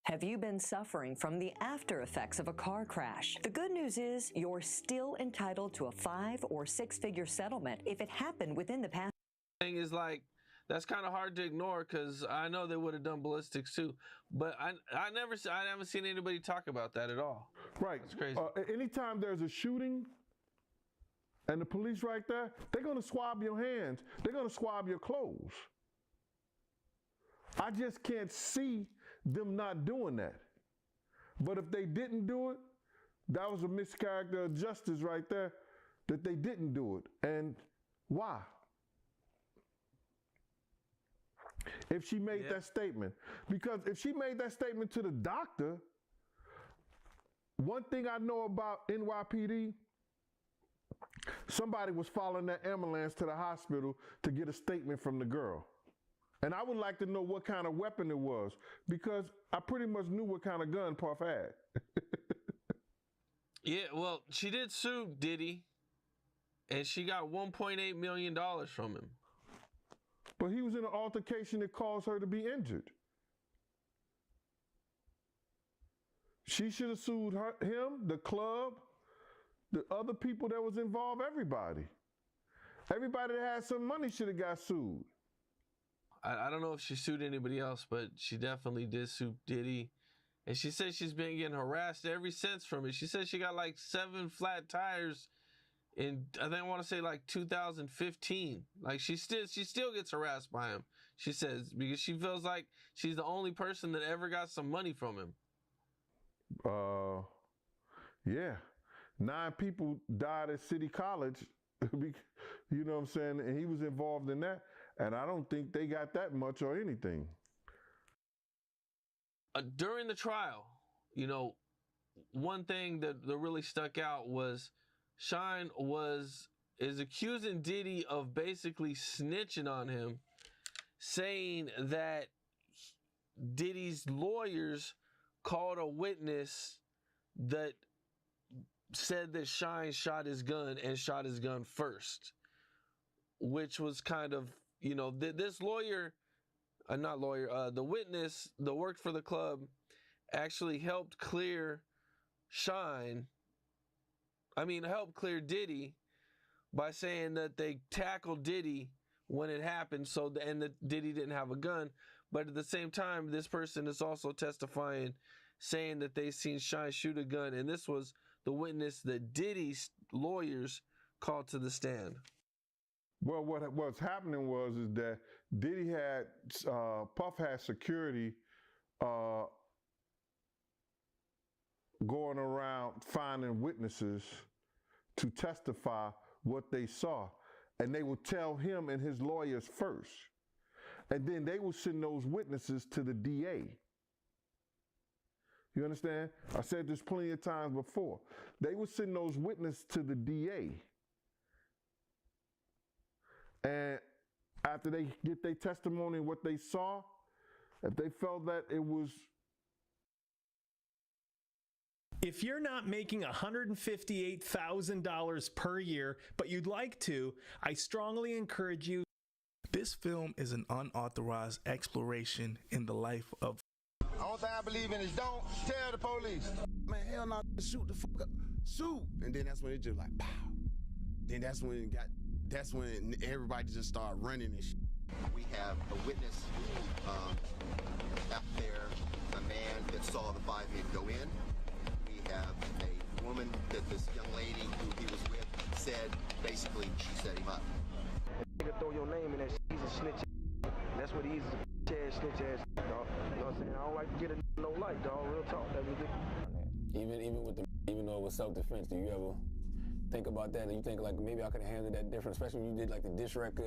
Have you been suffering from the after effects of a car crash? The good news is you're still entitled to a 5 or 6-figure settlement if it happened within the past. Thing is like, that's kind of hard to ignore because I know they would have done ballistics too, but I haven't seen anybody talk about that at all. Right. It's crazy. Anytime there's a shooting and the police right there, they're going to swab your hands. They're going to swab your clothes. I just can't see them not doing that. But if they didn't do it, that was a mischaracter of justice right there, that they didn't do it. And why? If she made that statement. Because if she made that statement to the doctor, one thing I know about NYPD, somebody was following that ambulance to the hospital to get a statement from the girl. And I would like to know what kind of weapon it was, because I pretty much knew what kind of gun Puff had. Yeah, well, she did sue Diddy, and she got $1.8 million from him. But he was in an altercation that caused her to be injured. She should have sued him, the club, the other people that was involved, everybody. Everybody that had some money should have got sued. I don't know if she sued anybody else, but she definitely did sue Diddy. And she said she's been getting harassed ever since from it. She said she got like 7 flat tires in, I want to say like 2015. Like she still gets harassed by him, she says, because she feels like she's the only person that ever got some money from him. Yeah. 9 people died at City College, you know what I'm saying? And he was involved in that. And I don't think they got that much or anything. During the trial, you know, one thing that really stuck out was Shine is accusing Diddy of basically snitching on him, saying that Diddy's lawyers called a witness that said that Shine shot his gun and shot his gun first, which was kind of, you know, this lawyer, the witness that worked for the club actually helped clear Diddy by saying that they tackled Diddy when it happened, and that Diddy didn't have a gun. But at the same time, this person is also testifying, saying that they seen Shine shoot a gun, and this was the witness that Diddy's lawyers called to the stand. Well, what's happening is that Diddy had, Puff had security going around finding witnesses to testify what they saw. And they would tell him and his lawyers first. And then they would send those witnesses to the DA. You understand? I said this plenty of times before. They would send those witnesses to the DA. And after they get their testimony and what they saw, if they felt that it was... If you're not making $158,000 per year, but you'd like to, I strongly encourage you. This film is an unauthorized exploration in the life of... Only thing I believe in is don't tell the police. Man, hell no, shoot the fuck up. Shoot. And then that's when it just like, pow. Then that's when everybody just started running and shit. We have a witness out there, a man that saw the 5 men go in. We have a woman that this young lady who he was with said, basically, she set him up. Nigga throw your name in that shit, he's a snitch. That's what he's a snitch ass dog. know what I'm saying? I don't like to get a no light, dog. Real talk. That was it. Even though it was self-defense, do you ever think about that? And you think like maybe I could have handled that different, especially when you did like the diss record?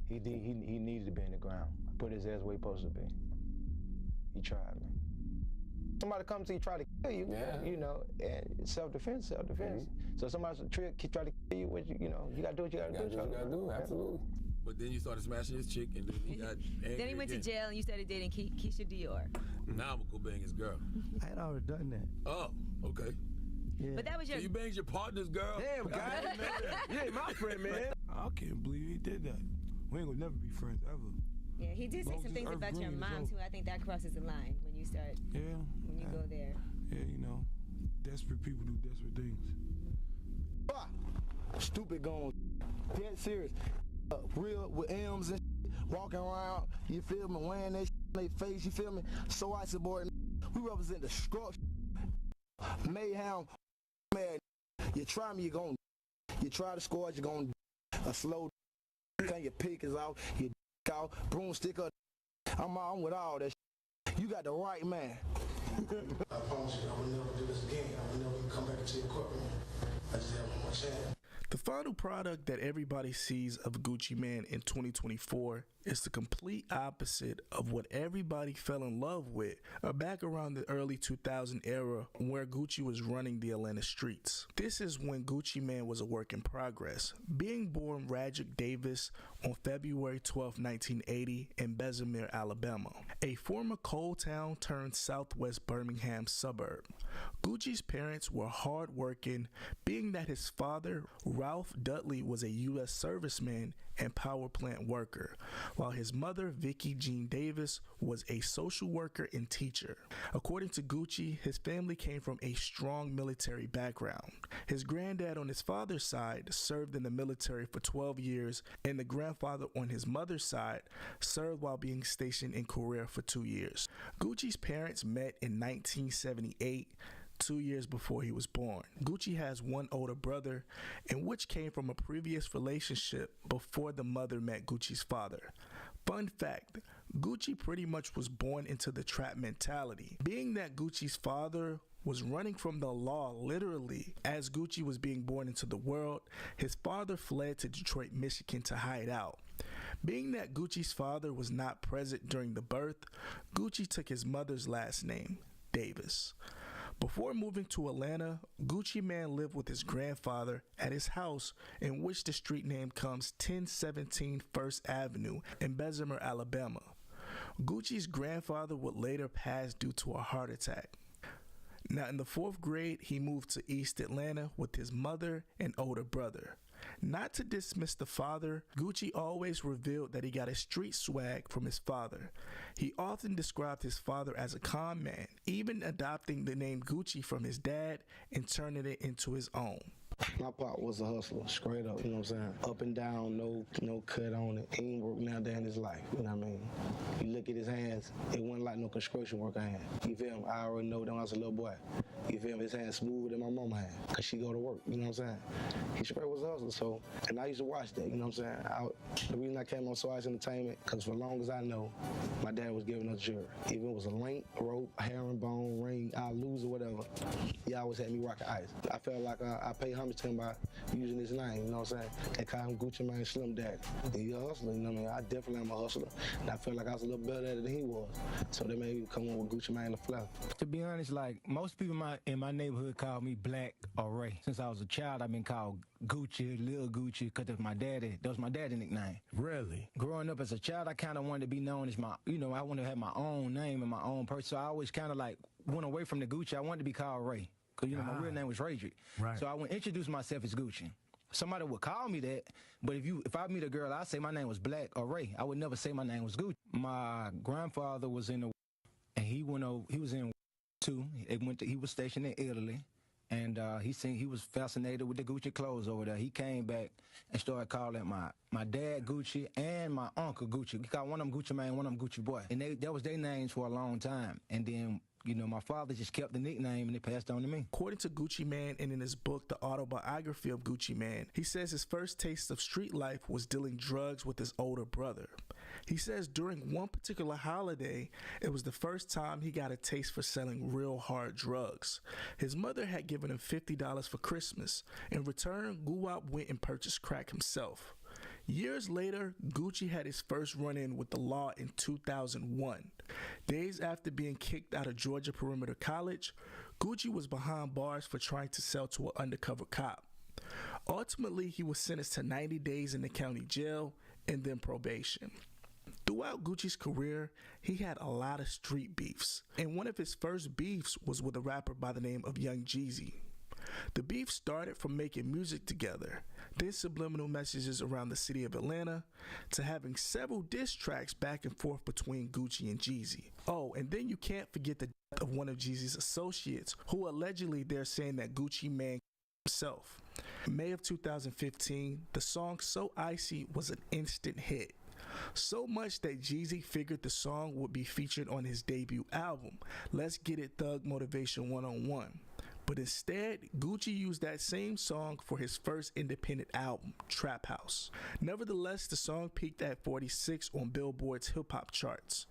He needed to be in the ground. Put his ass where he supposed to be. He tried, man. Somebody comes to you, try to kill you, you know, and self-defense. So somebody try to kill you, you know, you gotta do what you gotta do. Absolutely. But then you started smashing his chick, and then he got angry. Then he went to jail, and you started dating Keisha Dior. Now I'm gonna go bang his girl. I had already done that. Oh, okay. Yeah. But that was your. So you banged your partner's girl? Damn, guy. Yeah, my friend, man. I can't believe he did that. We ain't gonna never be friends ever. Yeah, he did say some things about your mom too. I think that crosses the line when you start. Yeah. When you go there. Yeah, you know, desperate people do desperate things. Stupid going. Dead serious. Real with M's and walking around. You feel me? Wearing that in their face. You feel me? So I support. We represent the structure. Mayhem. Man, you try me, you're going. You try to score, you're going. A slow. Your pick is out. You out. Broomstick up. I'm with all that. You got the right man. I promise you, I will never do this again. I will never come back into your courtroom. I just have one more chance. The final product that everybody sees of Gucci Mane in 2024 is the complete opposite of what everybody fell in love with back around the early 2000 era where Gucci was running the Atlanta streets. This is when Gucci Mane was a work in progress, being born Radric Davis on February 12, 1980 in Bessemer, Alabama, a former coal town turned southwest Birmingham suburb. Gucci's parents were hardworking, being that his father, Ralph Dudley, was a U.S. serviceman and power plant worker, while his mother, Vicki Jean Davis, was a social worker and teacher. According to Gucci, his family came from a strong military background. His granddad on his father's side served in the military for 12 years, and the grandfather on his mother's side served while being stationed in Korea for 2 years. Gucci's parents met in 1978, 2 years before he was born. Gucci has one older brother, and which came from a previous relationship before the mother met Gucci's father. Fun fact, Gucci pretty much was born into the trap mentality, being that Gucci's father was running from the law literally. As Gucci was being born into the world, his father fled to Detroit, Michigan to hide out. Being that Gucci's father was not present during the birth, Gucci took his mother's last name, Davis. Before moving to Atlanta, Gucci Mane lived with his grandfather at his house, in which the street name comes 1017 First Avenue in Bessemer, Alabama. Gucci's grandfather would later pass due to a heart attack. Now, in the 4th grade, he moved to East Atlanta with his mother and older brother. Not to dismiss the father, Gucci always revealed that he got his street swag from his father. He often described his father as a con man, even adopting the name Gucci from his dad and turning it into his own. My pop was a hustler, straight up, you know what I'm saying? Up and down, no cut on it. He ain't worked now day in his life, you know what I mean? You look at his hands, it wasn't like no construction worker hand. You feel me? I already know that when I was a little boy. You feel me? His hands smoother than my mama hand, cause she go to work, you know what I'm saying? He straight was a hustler, so, and I used to watch that, you know what I'm saying? The reason I came on SOS Entertainment, cause for as long as I know, my dad was giving us jewelry. Even if it was a link, rope, herringbone, ring, I lose or whatever, he always had me rocking ice. I felt like I paid homage to him by using his name, you know what I'm saying? They call him Gucci Mane Slim Daddy. And he a hustler, you know what I mean? I definitely am a hustler. And I feel like I was a little better at it than he was. So they made me come on with Gucci Mane La Fleur. To be honest, like most people in my neighborhood call me Black or Ray. Since I was a child, I've been called Gucci, Lil Gucci, because that was my daddy nickname. Really? Growing up as a child, I kind of wanted to be known as I wanted to have my own name and my own person. So I always kind of like went away from the Gucci. I wanted to be called Ray. Because, my real name was Radric. Right. So I would introduce myself as Gucci. Somebody would call me that, but if I meet a girl, I'd say my name was Black or Ray. I would never say my name was Gucci. My grandfather was in and he was in too. He was stationed in Italy, and he was fascinated with the Gucci clothes over there. He came back and started calling my dad Gucci and my uncle Gucci. He called one of them Gucci Mane, one of them Gucci Boy. And that was their names for a long time. And then my father just kept the nickname and it passed on to me. According to Gucci Mane, and in his book, The Autobiography of Gucci Mane, he says his first taste of street life was dealing drugs with his older brother. He says during one particular holiday, it was the first time he got a taste for selling real hard drugs. His mother had given him $50 for Christmas. In return, Guwap went and purchased crack himself. Years later, Gucci had his first run-in with the law in 2001. Days after being kicked out of Georgia Perimeter College, Gucci was behind bars for trying to sell to an undercover cop. Ultimately, he was sentenced to 90 days in the county jail and then probation. Throughout Gucci's career, he had a lot of street beefs, and one of his first beefs was with a rapper by the name of Young Jeezy. The beef started from making music together, then subliminal messages around the city of Atlanta, to having several diss tracks back and forth between Gucci and Jeezy. Oh, and then you can't forget the death of one of Jeezy's associates, who allegedly they're saying that Gucci Mane himself. In May of 2015, the song So Icy was an instant hit. So much that Jeezy figured the song would be featured on his debut album, Let's Get It Thug Motivation 101. But instead, Gucci used that same song for his first independent album, Trap House. Nevertheless, the song peaked at 46 on Billboard's hip-hop charts.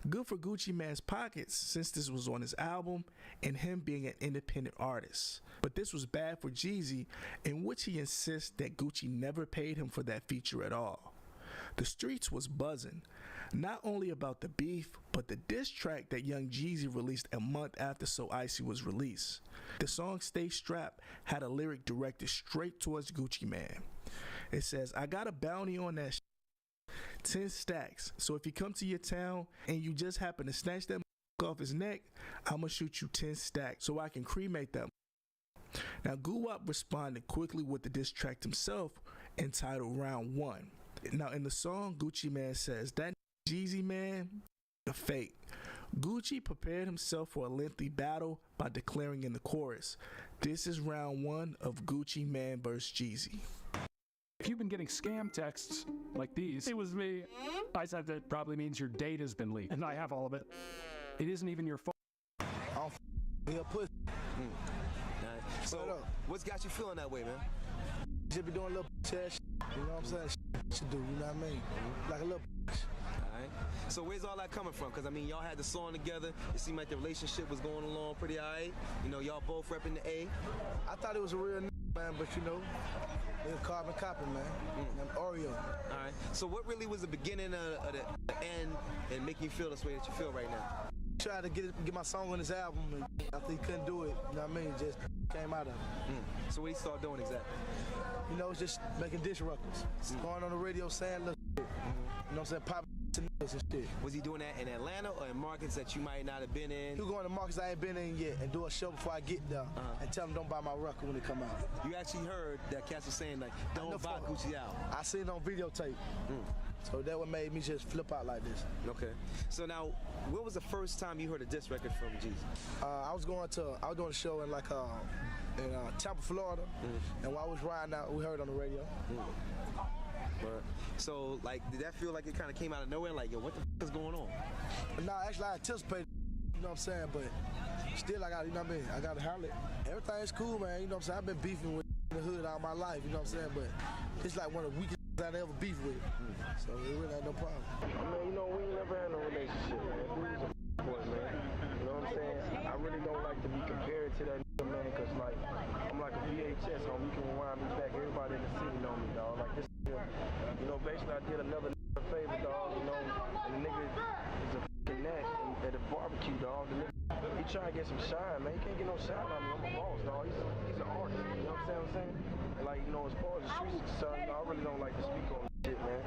Good for Gucci Mane's pockets, since this was on his album and him being an independent artist. But this was bad for Jeezy, in which he insists that Gucci never paid him for that feature at all. The streets was buzzing, not only about the beef, but the diss track that Young Jeezy released a month after So Icy was released. The song Stay Strapped had a lyric directed straight towards Gucci Mane. It says, I got a bounty on that 10 stacks, so if you come to your town and you just happen to snatch that off his neck, I'ma shoot you 10 stacks so I can cremate that. Now Guwap responded quickly with the diss track himself, entitled Round 1. Now in the song, Gucci Mane says, that Jeezy man, the fake. Gucci prepared himself for a lengthy battle by declaring in the chorus, this is round 1 of Gucci Mane vs. Jeezy. If you've been getting scam texts like these, it was me. I said that probably means your data's been leaked, and I have all of it. It isn't even your phone. I'll be a pussy. So, what's got you feeling that way, man? Just be doing a little shit, you know what I'm saying? Should do, you know what I mean? Like a little. Alright. So where's all that coming from? Because I mean, y'all had the song together. It seemed like the relationship was going along pretty alright. You know, y'all both repping the A. I thought it was a real man, but you know, they're carbon copy, man. I'm Oreo. Alright. So what really was the beginning of the end and making you feel this way that you feel right now? Tried to get my song on his album, and after he couldn't do it, you know what I mean? Just came out of it. So what he started doing exactly? You know, just making dish records. Going on the radio saying little shit. You know what I'm saying? Popping and shit. Was he doing that in Atlanta or in markets that you might not have been in? He was going to markets I ain't been in yet and do a show before I get there and tell them don't buy my record when it come out. You actually heard that Cass was saying like, don't buy Gucci out. I seen it on videotape. So that what made me just flip out like this. Okay. So now, when was the first time you heard a diss record from Jeezy? I was doing a show in like in Tampa, Florida, and while I was riding out, we heard it on the radio. So, like, did that feel like it kind of came out of nowhere? Like, yo, what the f is going on? No, actually, I anticipated, you know what I'm saying? But still, I got, you know what I mean? I got to handle it. Everything's cool, man. You know what I'm saying? I've been beefing with the hood all my life, you know what I'm saying? But it's like one of the weakest I ever beef with. So it really ain't no problem. Man, you know, we ain't never had no relationship, man. We was a boy, man. You know what I'm saying? I really don't like to be compared to that nigga, man, because, like, I'm like a VHS, homie. You can rewind me back. Everybody in the city know me, dog. Like, this nigga, you know, basically I did another nigga a favor, dog, you know, and the nigga is a f***ing nut at the barbecue, dog. The nigga, he trying to get some shine, man. He can't get no shine on me. I'm a boss, dog. He's an artist, you know what I'm saying? Like, you know, as far as the streets are concerned, you know, I really don't like to speak on shit, man.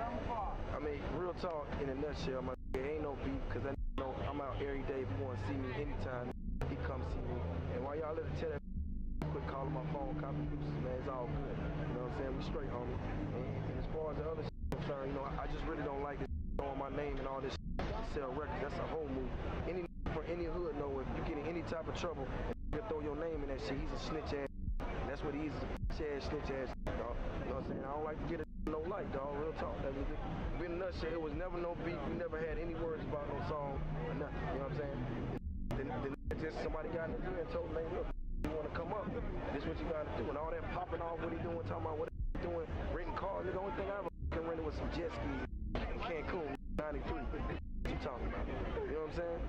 I mean, real talk, in a nutshell, my nigga, ain't no beef, because I know I'm out every day. If you want to see me anytime, he come see me. And while y'all let it tell that quit calling my phone, copy producers, man, it's all good. You know what I'm saying? We straight, homie. And as far as the other shit concerned, you know, I just really don't like this throwing my name and all this shit to sell records. That's a whole move. Any from any hood know if you get in any type of trouble, you throw your name in that shit, he's a snitch ass. That's what he is, a snitch ass, dog. You know what I'm saying? I don't like to get no light, dog. Real talk. That was it. In a nutshell, it was never no beef. We never had any words about no song or nothing. You know what I'm saying? Then just somebody got in the ear and told me, look, you want to come up, this is what you got to do. And all that popping off, what he doing, talking about what he doing, renting cars. The only thing I ever rented was some jet skis in Cancun. I 93. What you talking about? You know what I'm saying?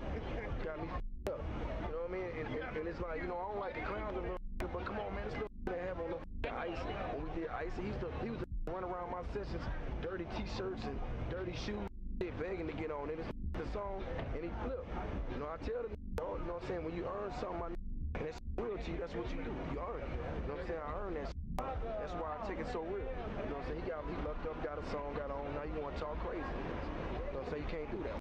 Got me up. You know what I mean? And it's like, you know, I don't like the clowns a little, but come on, man, this little didn't have on no ice. When we did icy, he was run around my sessions, dirty t-shirts and dirty shoes, begging to get on it. It's the song, and he flipped. You know, I tell them, you know what I'm saying? When you earn something, and that's real to you, that's what you do. You earn it. You know what I'm saying? I earn that shit. That's why I take it so real. You know what I'm saying? He lucked up, got a song, got on. Now you want to talk crazy. You know what I'm saying? You can't do that.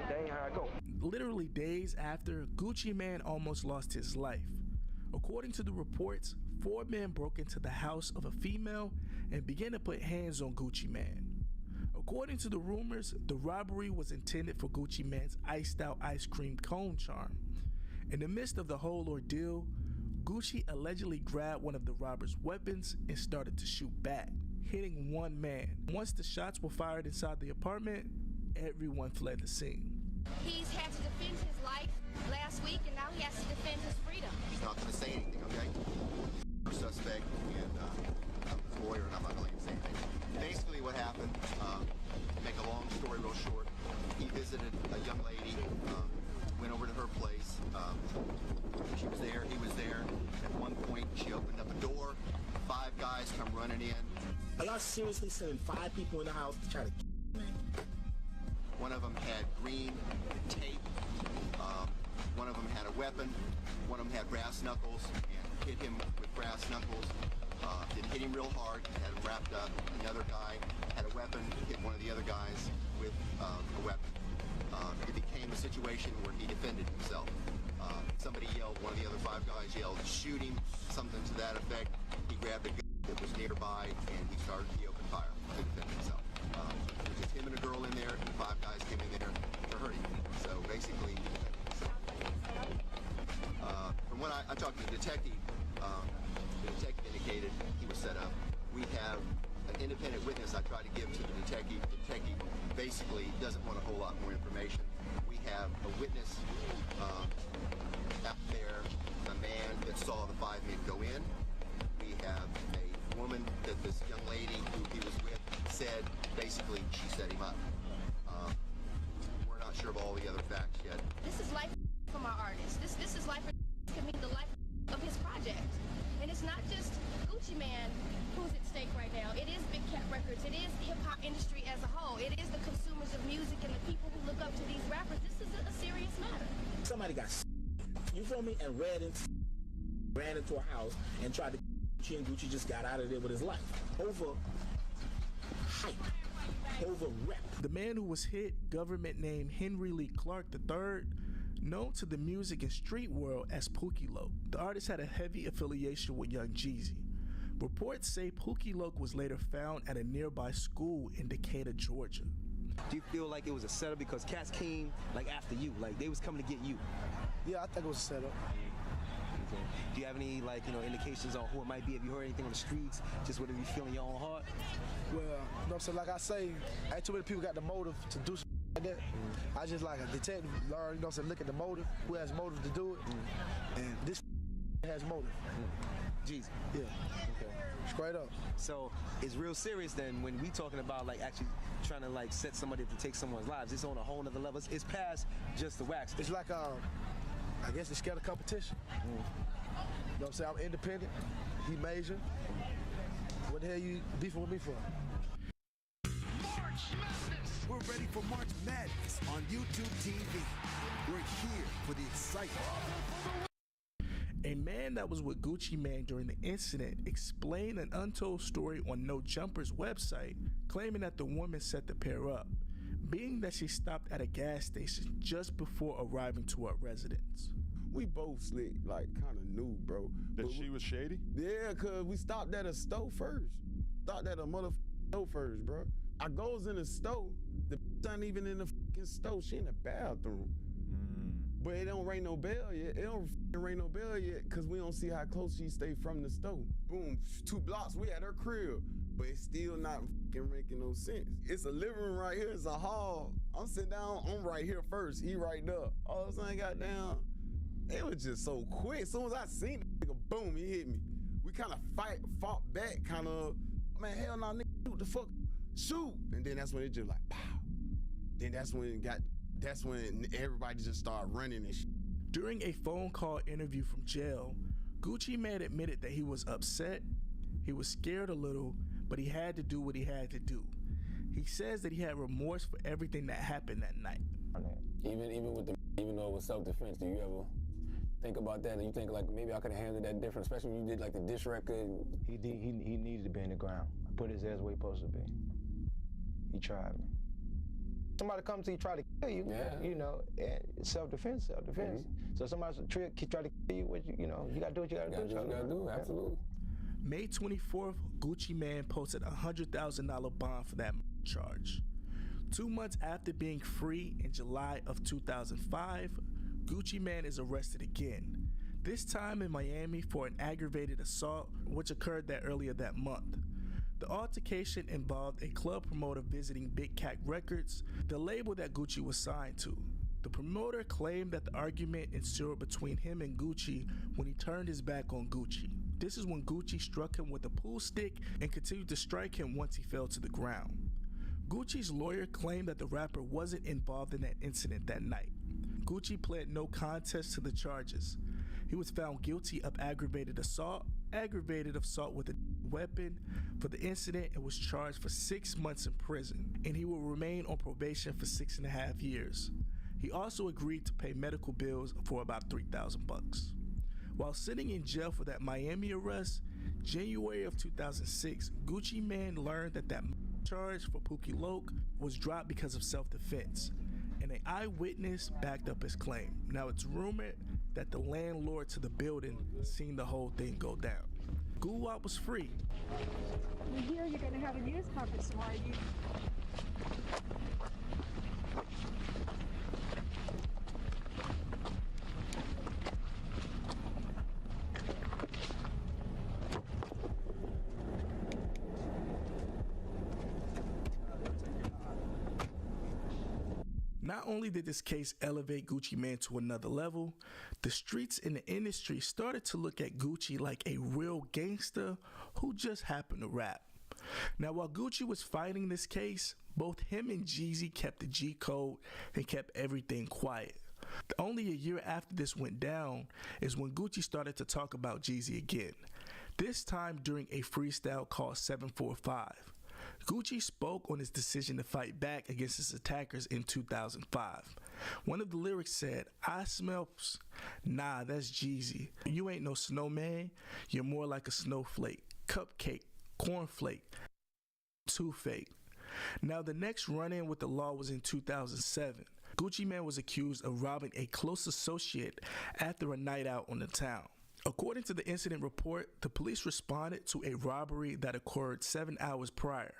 That ain't how I go. Literally days after, Gucci Mane almost lost his life. According to the reports, 4 men broke into the house of a female and began to put hands on Gucci Mane. According to the rumors, the robbery was intended for Gucci Mane's iced out ice cream cone charm. In the midst of the whole ordeal, Gucci allegedly grabbed one of the robbers' weapons and started to shoot back, hitting one man. Once the shots were fired inside the apartment, everyone fled the scene. He's had to defend his life last week, and now he has to defend his freedom. He's not going to say anything, okay? Suspect, and I'm his lawyer, and I'm not going to say anything. Basically what happened, to make a long story real short, he visited a young lady, went over to her place. She was there, he was there. At one point, she opened up a door. 5 guys come running in. Are y'all seriously sending 5 people in the house to try to kill me? One of them had green tape. One of them had a weapon. One of them had brass knuckles and hit him with brass knuckles. Didn't hit him real hard, had him wrapped up. Another guy had a weapon, hit one of the other guys with a weapon. It became a situation where he defended himself. Somebody yelled, one of the other 5 guys yelled, shoot him, something to that effect. He grabbed a gun that was nearby and he started the open fire to defend himself. It was just him and a girl in there, and the 5 guys came in there to hurt him. So basically, from what I talked to the detective indicated he was set up. We have an independent witness I tried to give to the detective. The detective basically doesn't want a whole lot more information. We have a witness out there, a man that saw the 5 men go in. We have a woman that this young lady who he was with said basically she set him up. We're not sure of all the other facts yet. This is life for my artist. This is life for to me, the life of his project. And it's not just Gucci Mane who's at stake right now. It is Big Cat Records. It is hip-hop industry as a whole. It is the consumers of music and the people who look up to these rappers. This is a serious matter. Somebody got, you feel me, and ran into a house and tried to Gucci, and Gucci just got out of there with his life. Over hype. Over rep. The man who was hit, government named Henry Lee Clark III, known to the music and street world as Pookie Loc. The artist had a heavy affiliation with Young Jeezy. Reports say Pookie Loc was later found at a nearby school in Decatur, Georgia. Do you feel like it was a setup because cats came like after you, like they was coming to get you? Yeah, I think it was a setup. Okay. Do you have any indications on who it might be? Have you heard anything on the streets? Just whatever you feel in your own heart? Well, you know what I'm saying? Like I say, ain't too many people got the motive to do something like that. I just like a detective, learn, you know what I'm saying, look at the motive, who has motive to do it, and this has motive. Jeez. Yeah. Okay. Straight up. So it's real serious then when we talking about like actually trying to like set somebody to take someone's lives. It's on a whole nother level. It's past just the wax. It's like I guess they scared of competition. You know what I'm saying? I'm independent. He major. What the hell you beefing with me for? March Madness! We're ready for March Madness on YouTube TV. We're here for the excitement. A man that was with Gucci Mane during the incident explained an untold story on No Jumper's website, claiming that the woman set the pair up, being that she stopped at a gas station just before arriving to her residence. We both slick, like kind of knew, bro. That she was shady? Yeah, cause we stopped at a store first. Stopped at a motherfucking store first, bro. I goes in the store, the ain't even in the fucking store. She in the bathroom. But it don't ring no bell yet. It don't ring no bell yet, cause we don't see how close she stay from the store. Boom, 2 blocks, we at her crib. But it's still not fucking making no sense. It's a living room right here, it's a hall. I'm sitting down, I'm right here first, he right there. All of a sudden, goddamn, it was just so quick. As soon as I seen it, nigga, boom, he hit me. We kind of fought back, kind of, man, hell no, nigga, shoot the fuck, shoot. And then that's when it just like, pow. then that's when everybody just started running and shit. During a phone call interview from jail, Gucci Mane admitted that he was upset, he was scared a little, but he had to do what he had to do. He says that he had remorse for everything that happened that night. Even though it was self-defense, do you ever think about that? And you think like maybe I could have handled that different, especially when you did like the diss record? He needed to be in the ground. Put his ass where he supposed to be. He tried me. Somebody comes to you, try to kill you, you know, and self-defense. Mm-hmm. So somebody try to kill you, you gotta do what you gotta do. You gotta do, absolutely. May 24th, Gucci Mane posted a $100,000 bond for that charge. 2 months after being free in July of 2005, Gucci Mane is arrested again, this time in Miami for an aggravated assault, which occurred earlier that month. The altercation involved a club promoter visiting Big Cat Records, the label that Gucci was signed to. The promoter claimed that the argument ensued between him and Gucci when he turned his back on Gucci. This is when Gucci struck him with a pool stick and continued to strike him once he fell to the ground. Gucci's lawyer claimed that the rapper wasn't involved in that incident that night. Gucci pled no contest to the charges. He was found guilty of aggravated assault with a weapon for the incident, and was charged for 6 months in prison, and he will remain on probation for 6.5 years. He also agreed to pay medical bills for about $3,000. While sitting in jail for that Miami arrest, January of 2006, Gucci Mane learned that charge for Pookie Loc was dropped because of self-defense, and an eyewitness backed up his claim. Now it's rumored that the landlord to the building seen the whole thing go down. Guwap was free. We hear you're going to have a news conference tomorrow. Not only did this case elevate Gucci Mane to another level, the streets in the industry started to look at Gucci like a real gangster who just happened to rap. Now, while Gucci was fighting this case, both him and Jeezy kept the G code and kept everything quiet. Only a year after this went down is when Gucci started to talk about Jeezy again, this time during a freestyle called 745. Gucci spoke on his decision to fight back against his attackers in 2005. One of the lyrics said, "I smell, nah, that's Jeezy. You ain't no snowman, you're more like a snowflake, cupcake, cornflake, too fake." Now the next run-in with the law was in 2007. Gucci Mane was accused of robbing a close associate after a night out on the town. According to the incident report, the police responded to a robbery that occurred 7 hours prior.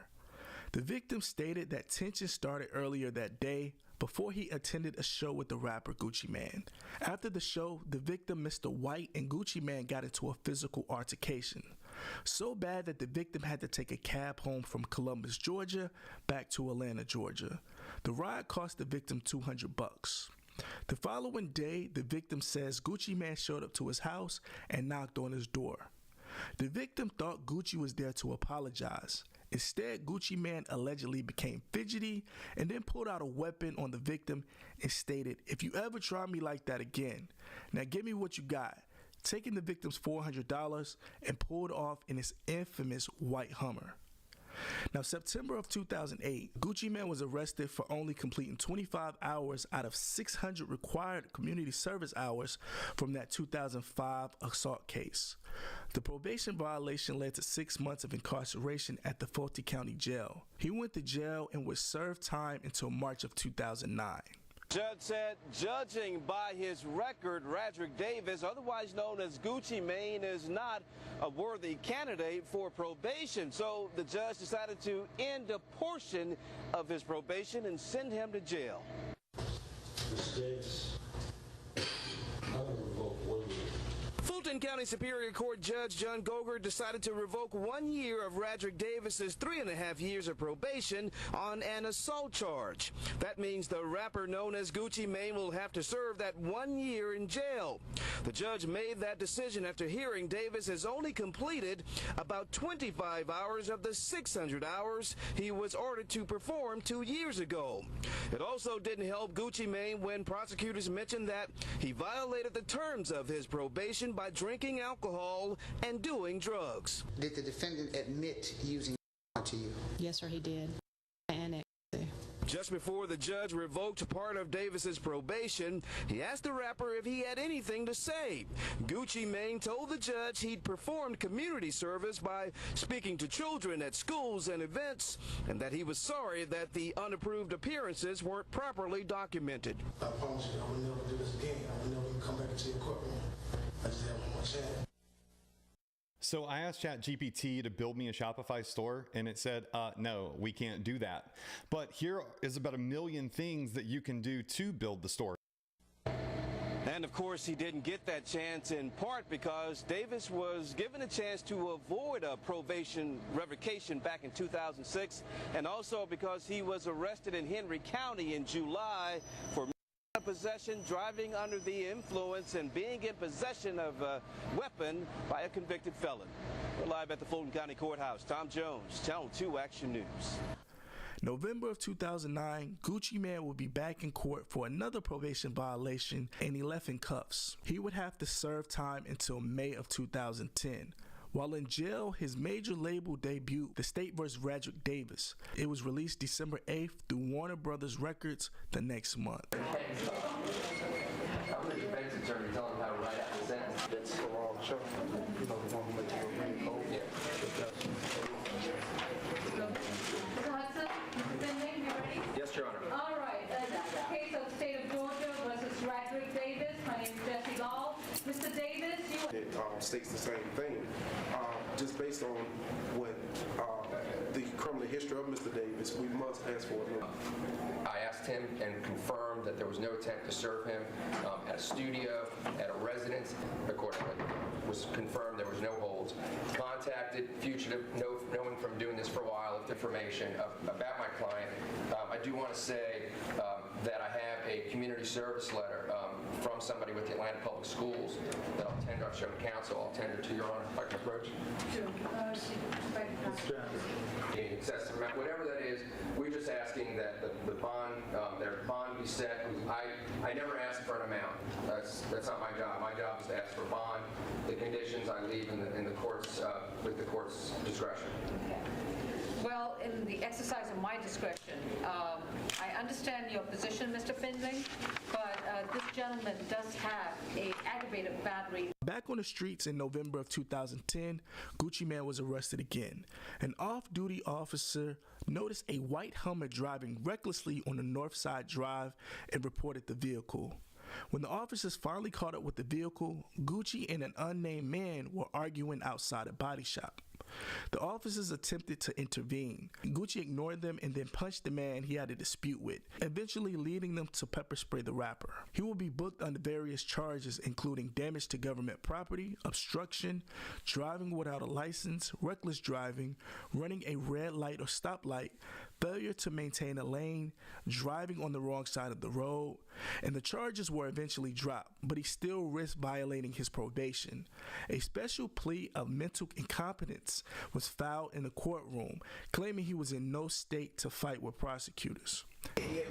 The victim stated that tension started earlier that day before he attended a show with the rapper Gucci Mane. After the show, the victim, Mr. White, and Gucci Mane got into a physical altercation. So bad that the victim had to take a cab home from Columbus, Georgia, back to Atlanta, Georgia. The ride cost the victim $200. The following day, the victim says Gucci Mane showed up to his house and knocked on his door. The victim thought Gucci was there to apologize. Instead, Gucci Mane allegedly became fidgety and then pulled out a weapon on the victim and stated, "If you ever try me like that again, now give me what you got," taking the victim's $400 and pulled off in his infamous white Hummer. Now, September of 2008, Gucci Mane was arrested for only completing 25 hours out of 600 required community service hours from that 2005 assault case. The probation violation led to 6 months of incarceration at the Fulton County Jail. He went to jail and would serve time until March of 2009. Judge said, judging by his record, Radrick Davis, otherwise known as Gucci Mane, is not a worthy candidate for probation. So the judge decided to end a portion of his probation and send him to jail. Fulton County Superior Court Judge John Goger decided to revoke 1 year of Radrick Davis's 3.5 years of probation on an assault charge. That means the rapper known as Gucci Mane will have to serve that 1 year in jail. The judge made that decision after hearing Davis has only completed about 25 hours of the 600 hours he was ordered to perform 2 years ago. It also didn't help Gucci Mane when prosecutors mentioned that he violated the terms of his probation by drinking alcohol and doing drugs. Did the defendant admit using to you? Yes, sir, he did. And just before the judge revoked part of Davis's probation, he asked the rapper if he had anything to say. Gucci Mane told the judge he'd performed community service by speaking to children at schools and events, and that he was sorry that the unapproved appearances weren't properly documented. I promise you, I will never do this again. I will never come back into your courtroom. I just have one more chance. So I asked ChatGPT to build me a Shopify store, and it said, no, we can't do that. But here is about 1 million things that you can do to build the store. And of course, he didn't get that chance in part because Davis was given a chance to avoid a probation revocation back in 2006, and also because he was arrested in Henry County in July for possession, driving under the influence, and being in possession of a weapon by a convicted felon. We're live at the Fulton County Courthouse. Tom Jones, Channel 2 Action News. November of 2009, Gucci Mane would be back in court for another probation violation, and he left in cuffs. He would have to serve time until May of 2010. While in jail, his major label debuted, The State vs. Radrick Davis. It was released December 8th through Warner Brothers Records the next month. I'm the defense attorney telling him how to write out the sentence. That's the wrong show. You know, the one who makes you a code. Yeah. Mr. Hudson, Mr. Finley, you ready? Yes, Your Honor. All right. Case of State of Georgia versus Radrick Davis. My name is Jesse Gall. Mr. Davis, you... It states the same thing. Just based on what the criminal history of Mr. Davis, we must ask for it. I asked him and confirmed that there was no attempt to serve him at a studio, at a residence. Accordingly, was confirmed there was no holds. Contacted fugitive, knowing from doing this for a while, of information about my client. I do want to say that I have a community service letter from somebody with the Atlanta Public Schools that I'll tender. I've shown counsel. I'll tender to Your Honor if I can approach. Excessive amount, whatever that is, we're just asking that the bond, their bond be set. I never ask for an amount. That's not my job. My job is to ask for bond. The conditions I leave in the courts with the court's discretion. Okay. Well, in the exercise of my discretion, I understand your position, Mr. Finley, but this gentleman does have an aggravated battery. Back on the streets in November of 2010, Gucci Mane was arrested again. An off-duty officer noticed a white Hummer driving recklessly on the Northside Drive and reported the vehicle. When the officers finally caught up with the vehicle, Gucci and an unnamed man were arguing outside a body shop. The officers attempted to intervene. Gucci ignored them and then punched the man he had a dispute with, eventually leading them to pepper spray the rapper. He will be booked under various charges including damage to government property, obstruction, driving without a license, reckless driving, running a red light or stoplight, failure to maintain a lane, driving on the wrong side of the road, and the charges were eventually dropped, but he still risked violating his probation. A special plea of mental incompetence was filed in the courtroom, claiming he was in no state to fight with prosecutors. Hey,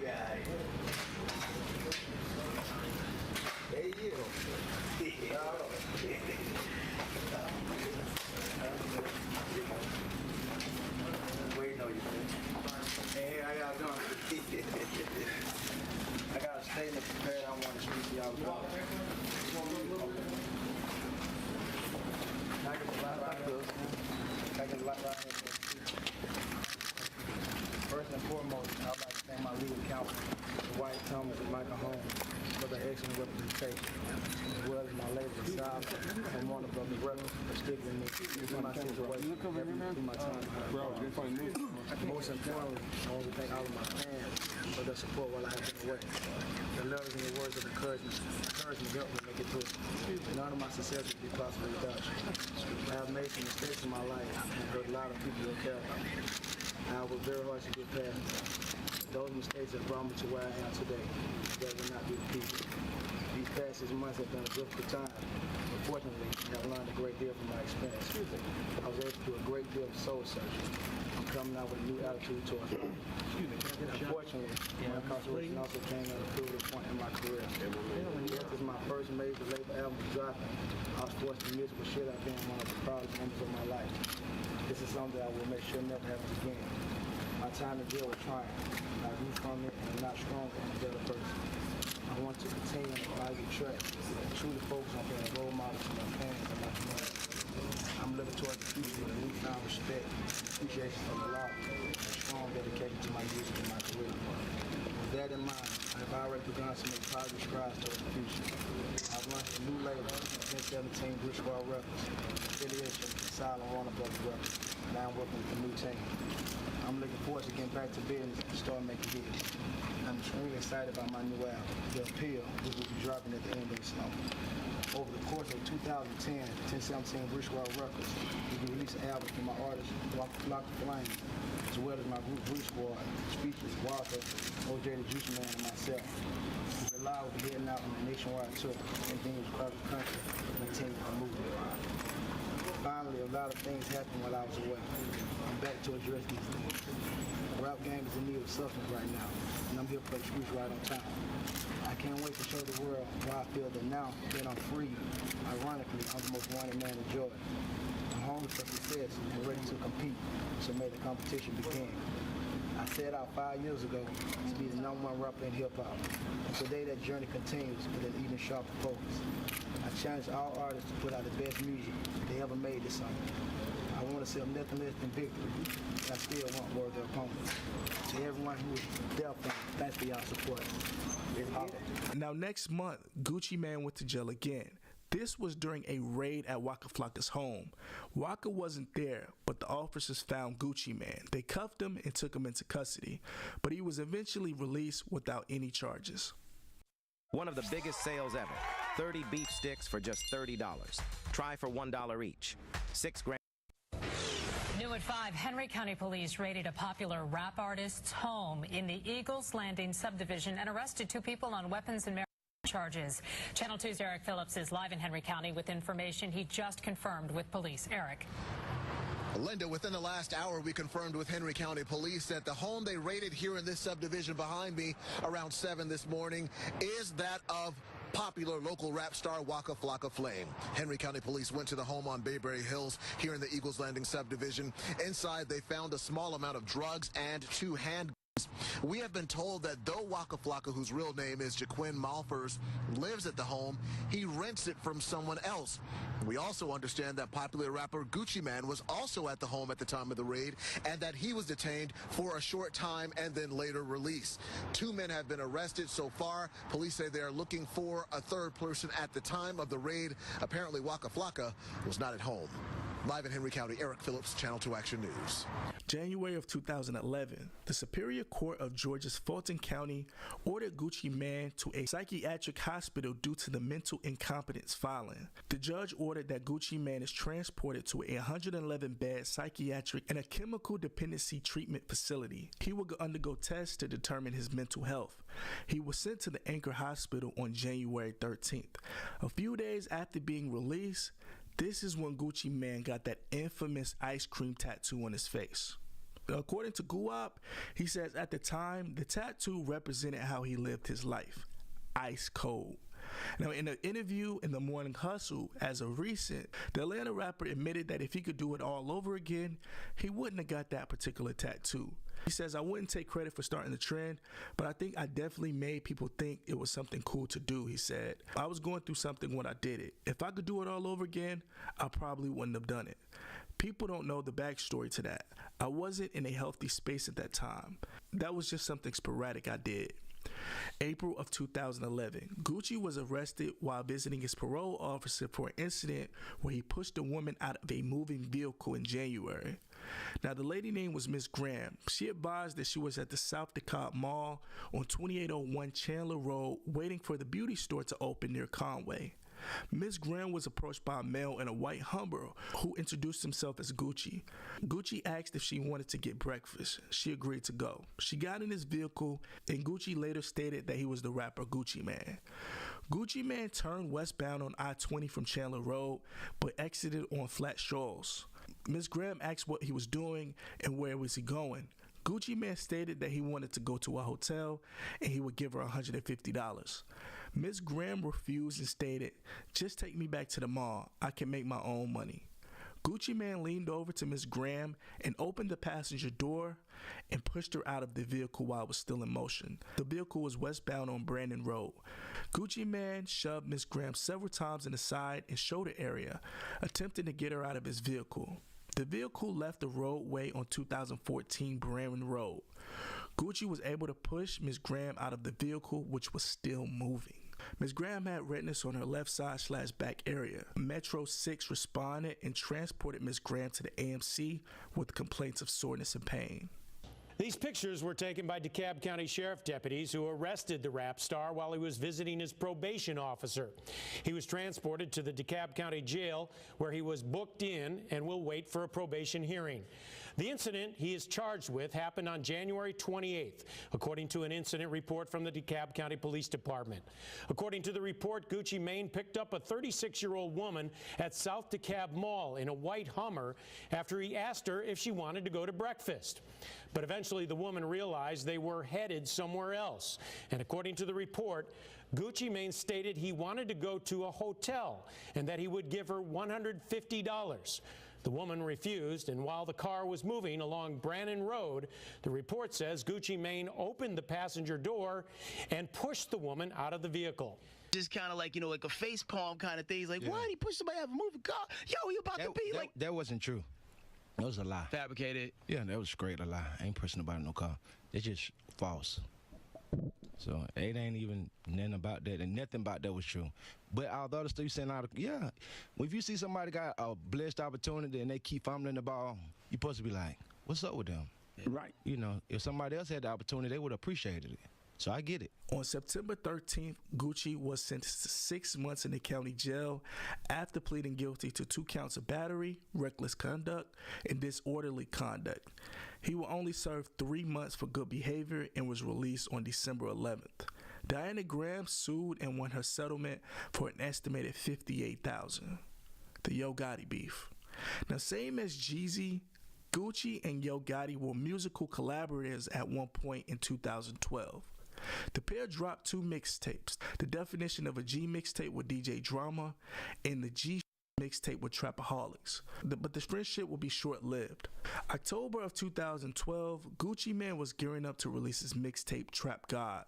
how y'all doing? I got a statement prepared I want to speak to y'all about. I get a lot right here. First and foremost, I'd like to thank my legal counsel, White Thomas and Michael Holmes, for their excellent representation, as well as my lady, Sal, and Warner Brothers Records, for sticking me through my situation, through my time. Most importantly, I want to thank all of my fans for their support while I have been away. The letters and the words of encouragement helped me make it through. None of my success would be possible without you. I have made some mistakes in my life and hurt a lot of people who care about me. I was very hard to get past. Those mistakes have brought me to where I am today. That will not be repeated. These past 6 months have been a difficult time. Unfortunately, I have learned a great deal from my experience. I was able to do a great deal of soul searching. I'm coming out with a new attitude towards life. Unfortunately, my incarceration also came at a pivotal point in my career. This is my first major label album dropping. I was forced to miss what should have been one of the proudest moments of my life. This is something I will make sure never happens again. My time in jail was trying. I grew from it and I'm not stronger and a better person. I want to continue on the positive track and truly focus on being a role model to my parents and my community. I'm looking towards the future with a newfound respect, appreciation for the law, and a strong dedication to my music and my career. With that in mind, I have already begun to make positive strides towards the future. I've launched a new label, 1017 Brick Squad Records, affiliation with Silent Warner Brothers Records, and I'm working with a new team. I'm looking forward to getting back to business and start making hits. I'm extremely excited about my new album, The Appeal, which will be dropping at the end of this summer. Over the course of 2010, 1017 Brick Squad Records will release an album from my artist, Waka Flocka, as well as my group Brick Squad, which features Walker, OJ the Juice Man, and myself. The Lie will be heading out on a nationwide tour and things across the country and continue the movement. Finally, a lot of things happened while I was away. I'm back to address these things. The rap game is in need of substance right now, and I'm here to play streets right on time. I can't wait to show the world why I feel that now that I'm free, ironically, I'm the most wanted man in Georgia. I'm hungry for success and ready to compete, so may the competition begin. I set out 5 years ago to be the #1 rapper in hip-hop, and today that journey continues with an even sharper focus. I challenge all artists to put out the best music they ever made this summer. I want to sell nothing less than victory, but I still want worthy opponents. To everyone who is there for me, thanks for y'all support. Now next month, Gucci Mane went to jail again. This was during a raid at Waka Flocka's home. Waka wasn't there, but the officers found Gucci Mane. They cuffed him and took him into custody, but he was eventually released without any charges. One of the biggest sales ever. 30 beef sticks for just $30. Try for $1 each. 6 grams. New at 5, Henry County Police raided a popular rap artist's home in the Eagles Landing subdivision and arrested 2 people on weapons and marijuana charges. Channel 2's Eric Phillips is live in Henry County with information he just confirmed with police. Eric. Linda, within the last hour, we confirmed with Henry County Police that the home they raided here in this subdivision behind me around 7 this morning is that of popular local rap star Waka Flocka Flame. Henry County Police went to the home on Bayberry Hills here in the Eagles Landing subdivision. Inside, they found a small amount of drugs and 2 handguns. We have been told that though Waka Flocka, whose real name is Jaquin Malphurs, lives at the home, he rents it from someone else. We also understand that popular rapper Gucci Mane was also at the home at the time of the raid and that he was detained for a short time and then later released. 2 men have been arrested so far. Police say they are looking for a 3rd person at the time of the raid. Apparently Waka Flocka was not at home. Live in Henry County, Eric Phillips, Channel 2 Action News. January of 2011, the Superior Court of Georgia's Fulton County ordered Gucci Mane to a psychiatric hospital due to the mental incompetence filing. The judge ordered that Gucci Mane is transported to a 111-bed psychiatric and a chemical dependency treatment facility. He will undergo tests to determine his mental health. He was sent to the Anchor Hospital on January 13th. A few days after being released, this is when Gucci Mane got that infamous ice cream tattoo on his face. According to Guap, he says at the time, the tattoo represented how he lived his life. Ice cold. Now, in an interview in the Morning Hustle, as of recent, the Atlanta rapper admitted that if he could do it all over again, he wouldn't have got that particular tattoo. He says, I wouldn't take credit for starting the trend, but I think I definitely made people think it was something cool to do, he said. I was going through something when I did it. If I could do it all over again, I probably wouldn't have done it. People don't know the backstory to that. I wasn't in a healthy space at that time. That was just something sporadic I did. April of 2011, Gucci was arrested while visiting his parole officer for an incident where he pushed a woman out of a moving vehicle in January. Now, the lady name was Miss Graham. She advised that she was at the South DeKalb Mall on 2801 Chandler Road waiting for the beauty store to open near Conway. Ms. Graham was approached by a male in a white Hummer who introduced himself as Gucci. Gucci asked if she wanted to get breakfast. She agreed to go. She got in his vehicle, and Gucci later stated that he was the rapper Gucci Mane. Gucci Mane turned westbound on I-20 from Chandler Road, but exited on Flat Shoals. Ms. Graham asked what he was doing and where was he going. Gucci Mane stated that he wanted to go to a hotel and he would give her $150. Ms. Graham refused and stated, "Just take me back to the mall. I can make my own money." Gucci Mane leaned over to Ms. Graham and opened the passenger door and pushed her out of the vehicle while it was still in motion. The vehicle was westbound on Brandon Road. Gucci Mane shoved Ms. Graham several times in the side and shoulder area, attempting to get her out of his vehicle. The vehicle left the roadway on 2014 Brandon Road. Gucci was able to push Ms. Graham out of the vehicle, which was still moving. Ms. Graham had redness on her left side/back area. Metro 6 responded and transported Ms. Graham to the AMC with complaints of soreness and pain. These pictures were taken by DeKalb County Sheriff deputies who arrested the rap star while he was visiting his probation officer. He was transported to the DeKalb County Jail where he was booked in and will wait for a probation hearing. The incident he is charged with happened on January 28th, according to an incident report from the DeKalb County Police Department. According to the report, Gucci Mane picked up a 36-year-old woman at South DeKalb Mall in a white Hummer after he asked her if she wanted to go to breakfast. But eventually the woman realized they were headed somewhere else. And according to the report, Gucci Mane stated he wanted to go to a hotel and that he would give her $150. The woman refused, and while the car was moving along Brandon Road, the report says Gucci Mane opened the passenger door and pushed the woman out of the vehicle. Just kind of like, you know, like a face palm kind of thing. He's like, what? He pushed somebody out of a moving car? Yo, you about to be like... That wasn't true. That was a lie. Fabricated? Yeah, that was straight a lie. I ain't pushing nobody in no car. It's just false. So it ain't even nothing about that, and nothing about that was true. But all the other stuff you saying, yeah, if you see somebody got a blessed opportunity and they keep fumbling the ball, you're supposed to be like, what's up with them? Right. You know, if somebody else had the opportunity, they would have appreciated it. So I get it. On September 13th, Gucci was sentenced to 6 months in the county jail after pleading guilty to 2 counts of battery, reckless conduct, and disorderly conduct. He will only serve 3 months for good behavior and was released on December 11th. Diana Graham sued and won her settlement for an estimated $58,000. The Yo Gotti beef. Now, same as Jeezy, Gucci and Yo Gotti were musical collaborators at one point in 2012. The pair dropped 2 mixtapes. The definition of a G mixtape with DJ Drama and the G mixtape with Trapaholics. But the friendship will be short-lived. October of 2012, Gucci Mane was gearing up to release his mixtape Trap God,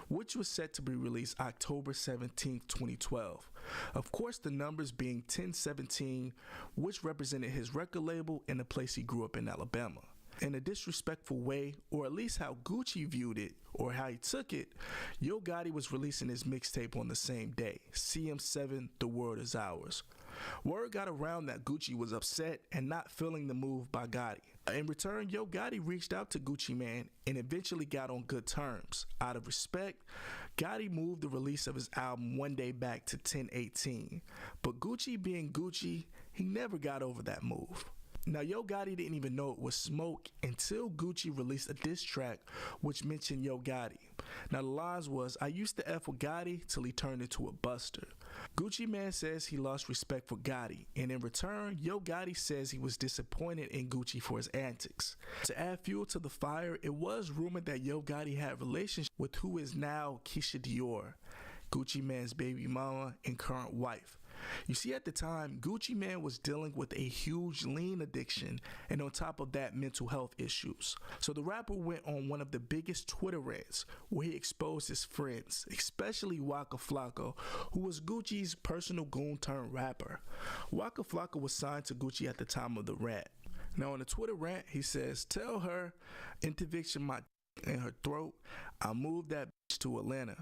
which was set to be released October 17, 2012. Of course, the numbers being 1017, which represented his record label and the place he grew up in Alabama. In a disrespectful way, or at least how Gucci viewed it, or how he took it, Yo Gotti was releasing his mixtape on the same day, CM7, The World Is Ours. Word got around that Gucci was upset and not feeling the move by Gotti. In return, Yo Gotti reached out to Gucci Mane and eventually got on good terms. Out of respect, Gotti moved the release of his album one day back to 10/18. But Gucci being Gucci, he never got over that move. Now, Yo Gotti didn't even know it was smoke until Gucci released a diss track which mentioned Yo Gotti. Now, the lines was, "I used to F with Gotti till he turned into a buster." Gucci Mane says he lost respect for Gotti, and in return, Yo Gotti says he was disappointed in Gucci for his antics. To add fuel to the fire, it was rumored that Yo Gotti had a relationship with who is now Keisha Dior, Gucci Mane's baby mama and current wife. You see, at the time, Gucci Mane was dealing with a huge lean addiction and on top of that, mental health issues. So the rapper went on one of the biggest Twitter rants where he exposed his friends, especially Waka Flocka, who was Gucci's personal goon turned rapper. Waka Flocka was signed to Gucci at the time of the rant. Now on the Twitter rant, he says, "Tell her interdiction my in her throat. I moved that bitch to Atlanta.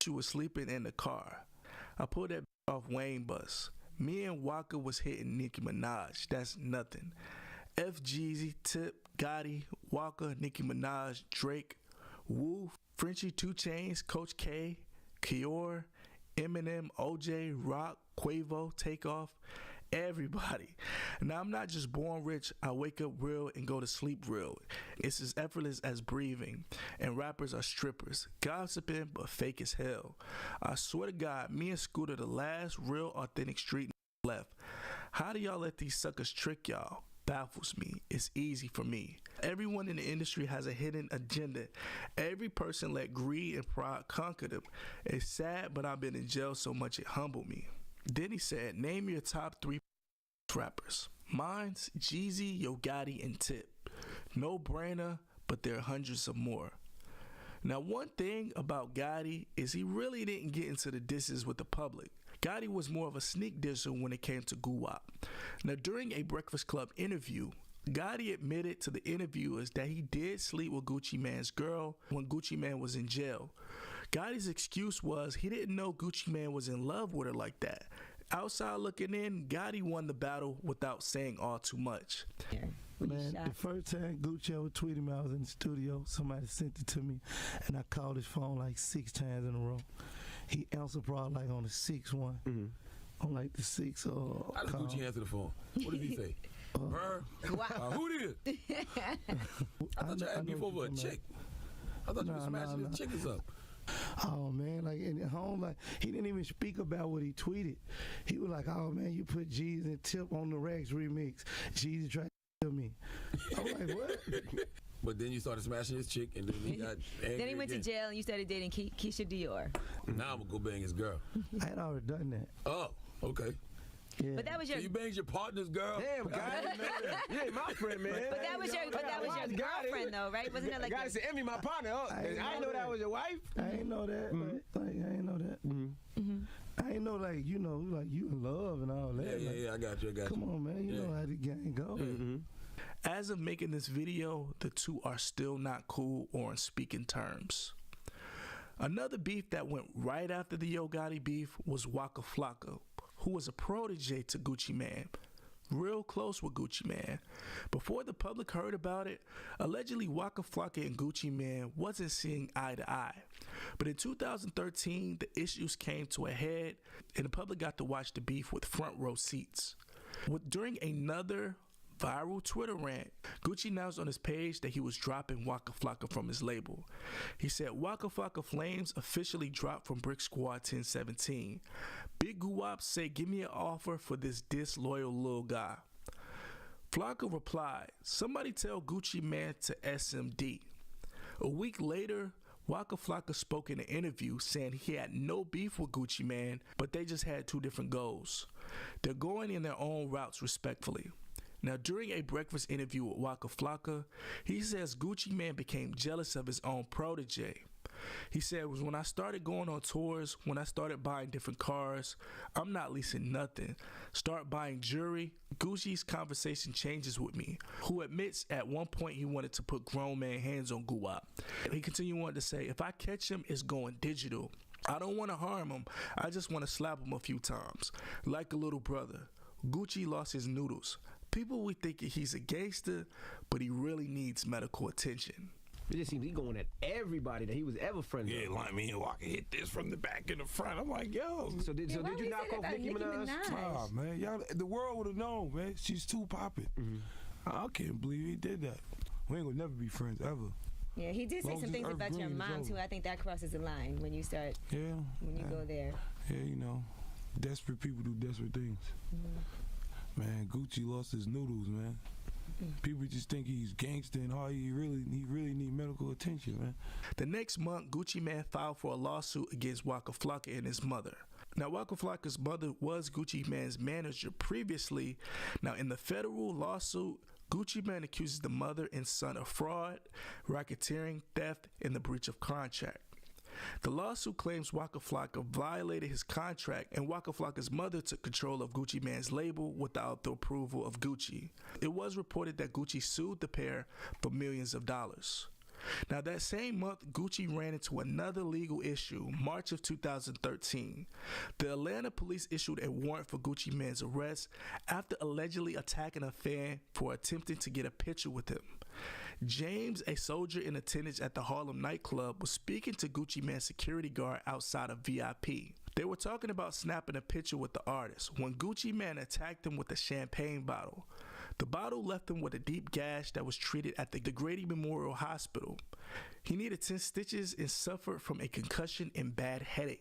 She was sleeping in the car. I pulled that bitch off Wayne bus. Me and Waka was hitting Nicki Minaj. That's nothing. F Jeezy, Tip, Gotti, Waka, Nicki Minaj, Drake, Wu, Frenchie 2 Chainz, Coach K, Kior, Eminem, OJ, Rock, Quavo, Takeoff, everybody. Now, I'm not just born rich. I wake up real and go to sleep real. It's as effortless as breathing. And rappers are strippers, gossiping but fake as hell. I swear to God, me and Scooter the last real authentic street left. How do y'all let these suckers trick y'all? Baffles me. It's easy for me. Everyone in the industry has a hidden agenda. Every person let greed and pride conquer them. It's sad, but I've been in jail so much it humbled me. Then he said, name your top 3 rappers. Mine's Jeezy, Yo Gotti, and Tip. No brainer, but there are hundreds of more. Now, one thing about Gotti is he really didn't get into the disses with the public. Gotti was more of a sneak disser when it came to Guwap. Now, during a Breakfast Club interview, Gotti admitted to the interviewers that he did sleep with Gucci Mane's girl when Gucci Mane was in jail. Gotti's excuse was he didn't know Gucci Mane was in love with her like that. Outside looking in, Gotti won the battle without saying all too much. Man, the first time Gucci ever tweeted me, I was in the studio. Somebody sent it to me, and I called his phone like 6 times in a row. He answered probably like on the 6th one. On like the 6th. How did Gucci answer the phone? What did he say? Who did? I thought you asked me for a chick. I thought you were smashing his chickens up. Oh man, like at home, like he didn't even speak about what he tweeted. He was like, "Oh man, you put Jeezy and Tip on the Rags remix. Jeezy tried to kill me." I was like, "What?" But then you started smashing his chick, and then he got angry. Then he went to jail, and you started dating Keisha Dior. Now I'm gonna go bang his girl. I had already done that. Oh, okay. Yeah. But that was your. So you banged your partner's girl. Damn, guy, you ain't my friend, man. But that was your girlfriend, though, right? Wasn't it like? Guy said, "Envy my partner." I didn't know that was your wife. I ain't know that. Like, I ain't know that. I ain't know like you in love and all that. Yeah, I got you. Come on, man. You know how the game go. As of making this video, the two are still not cool or on speaking terms. Another beef that went right after the Yo Gotti beef was Waka Flocka, who was a protege to Gucci Mane, real close with Gucci Mane. Before the public heard about it, allegedly Waka Flocka and Gucci Mane wasn't seeing eye to eye. But in 2013, the issues came to a head, and the public got to watch the beef with front row seats. During another viral Twitter rant, Gucci announced on his page that he was dropping Waka Flocka from his label. He said, Waka Flocka Flames officially dropped from Brick Squad 1017. Big Guwap say, give me an offer for this disloyal little guy. Flocka replied, somebody tell Gucci Mane to SMD. A week later, Waka Flocka spoke in an interview saying he had no beef with Gucci Mane, but they just had two different goals. They're going in their own routes respectfully. Now, during a breakfast interview with Waka Flocka, he says Gucci Mane became jealous of his own protege. He said, it was when I started going on tours, when I started buying different cars, I'm not leasing nothing. Start buying jewelry, Gucci's conversation changes with me, who admits at one point he wanted to put grown man hands on Guwap. He continued on to say, if I catch him, it's going digital. I don't want to harm him. I just want to slap him a few times. Like a little brother. Gucci lost his noodles. People would think he's a gangster, but he really needs medical attention. It just seems he going at everybody that he was ever friends with. Yeah, like me and Walker hit this from the back and the front. I'm like, yo. So did you knock off Nicki Minaj? Nah, man. Y'all, the world would have known, man. She's too poppin'. I can't believe he did that. We ain't gonna never be friends, ever. Yeah, he did say some things about your mom, too. I think that crosses the line when you start, when you go there. Yeah, you know, desperate people do desperate things. Man, Gucci lost his noodles, man. People just think he's gangster and all he really need medical attention, man. The next month, Gucci Mane filed for a lawsuit against Waka Flocka and his mother. Now, Waka Flocka's mother was Gucci Mane's manager previously. Now, in the federal lawsuit, Gucci Mane accuses the mother and son of fraud, racketeering, theft, and the breach of contract. The lawsuit claims Waka Flocka violated his contract and Waka Flocka's mother took control of Gucci Mane's label without the approval of Gucci. It was reported that Gucci sued the pair for millions of dollars. Now, that same month, Gucci ran into another legal issue, March of 2013. The Atlanta police issued a warrant for Gucci Mane's arrest after allegedly attacking a fan for attempting to get a picture with him. James, a soldier in attendance at the Harlem nightclub, was speaking to Gucci Mane's security guard outside of VIP. They were talking about snapping a picture with the artist when Gucci Mane attacked him with a champagne bottle. The bottle left him with a deep gash that was treated at the Grady Memorial Hospital. He needed 10 stitches and suffered from a concussion and bad headache.